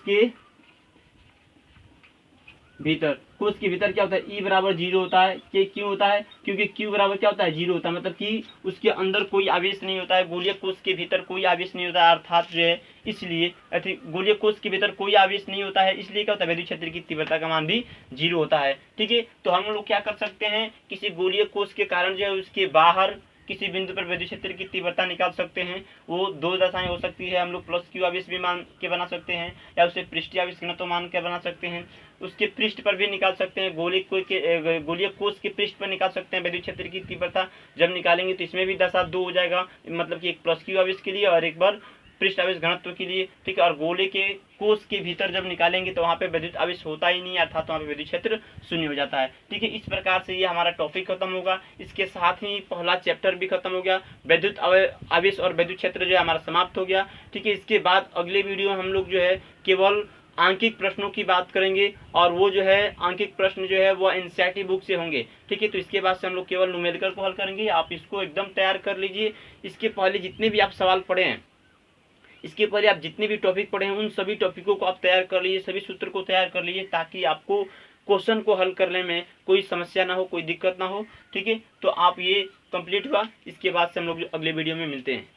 के भीतर क्या होता है, E बराबर 0 होता है। क्यों होता है, क्योंकि Q बराबर क्या होता है, 0 होता है, मतलब कि उसके अंदर कोई आवेश नहीं होता है, गोलीय कोष के भीतर कोई आवेश नहीं होता है, अर्थात जो है इसलिए गोलीय कोष के भीतर कोई आवेश नहीं होता है, इसलिए क्या होता है, विद्युत क्षेत्र की तीव्रता का मान भी 0 होता है। ठीक है, तो हम लोग क्या कर सकते हैं, किसी गोलीय कोष के कारण जो है उसके बाहर किसी बिंदु पर विद्युत क्षेत्र की तीव्रता निकाल सकते हैं। वो दो दशाएं हो सकती है, हम लोग प्लस Q आवेश भी मान के बना सकते हैं, या उसे पृष्ठीय आवेश घनत्व मान के बना सकते हैं। उसके पृष्ठ पर भी निकाल सकते हैं, गोलीय कोष के पृष्ठ पर निकाल सकते हैं विद्युत क्षेत्र की तीव्रता। जब निकालेंगे तो इसमें भी दशा 2 हो जाएगा, मतलब कि एक प्लस Q आवेश के लिए और एक बार पृष्ठ आवेश घनत्व के लिए। ठीक है, और गोले के कोष के भीतर जब निकालेंगे तो वहाँ पे विद्युत आवेश होता ही नहीं, अर्थात वहाँ पे विद्युत क्षेत्र शून्य हो जाता है। ठीक है, इस प्रकार से ये हमारा टॉपिक खत्म होगा। इसके साथ ही पहला चैप्टर भी खत्म हो गया, विद्युत आवेश और विद्युत क्षेत्र जो है हमारा समाप्त हो गया। ठीक है, इसके बाद अगले वीडियो हम लोग जो है केवल आंकिक प्रश्नों की बात करेंगे, और वो जो है आंकिक प्रश्न जो है वो एनसीईआरटी बुक से होंगे। ठीक है, तो इसके बाद से हम लोग केवल न्यूमेरिकल को हल करेंगे। आप इसको एकदम तैयार कर लीजिए। इसके पहले जितने भी आप सवाल पढ़े हैं, इसके पहले आप जितने भी टॉपिक पढ़े हैं उन सभी टॉपिकों को आप तैयार कर लीजिए, सभी सूत्र को तैयार कर लीजिए, ताकि आपको क्वेश्चन को हल करने में कोई समस्या ना हो, कोई दिक्कत ना हो। ठीक है, तो आप ये कंप्लीट हुआ। इसके बाद से हम लोग अगले वीडियो में मिलते हैं।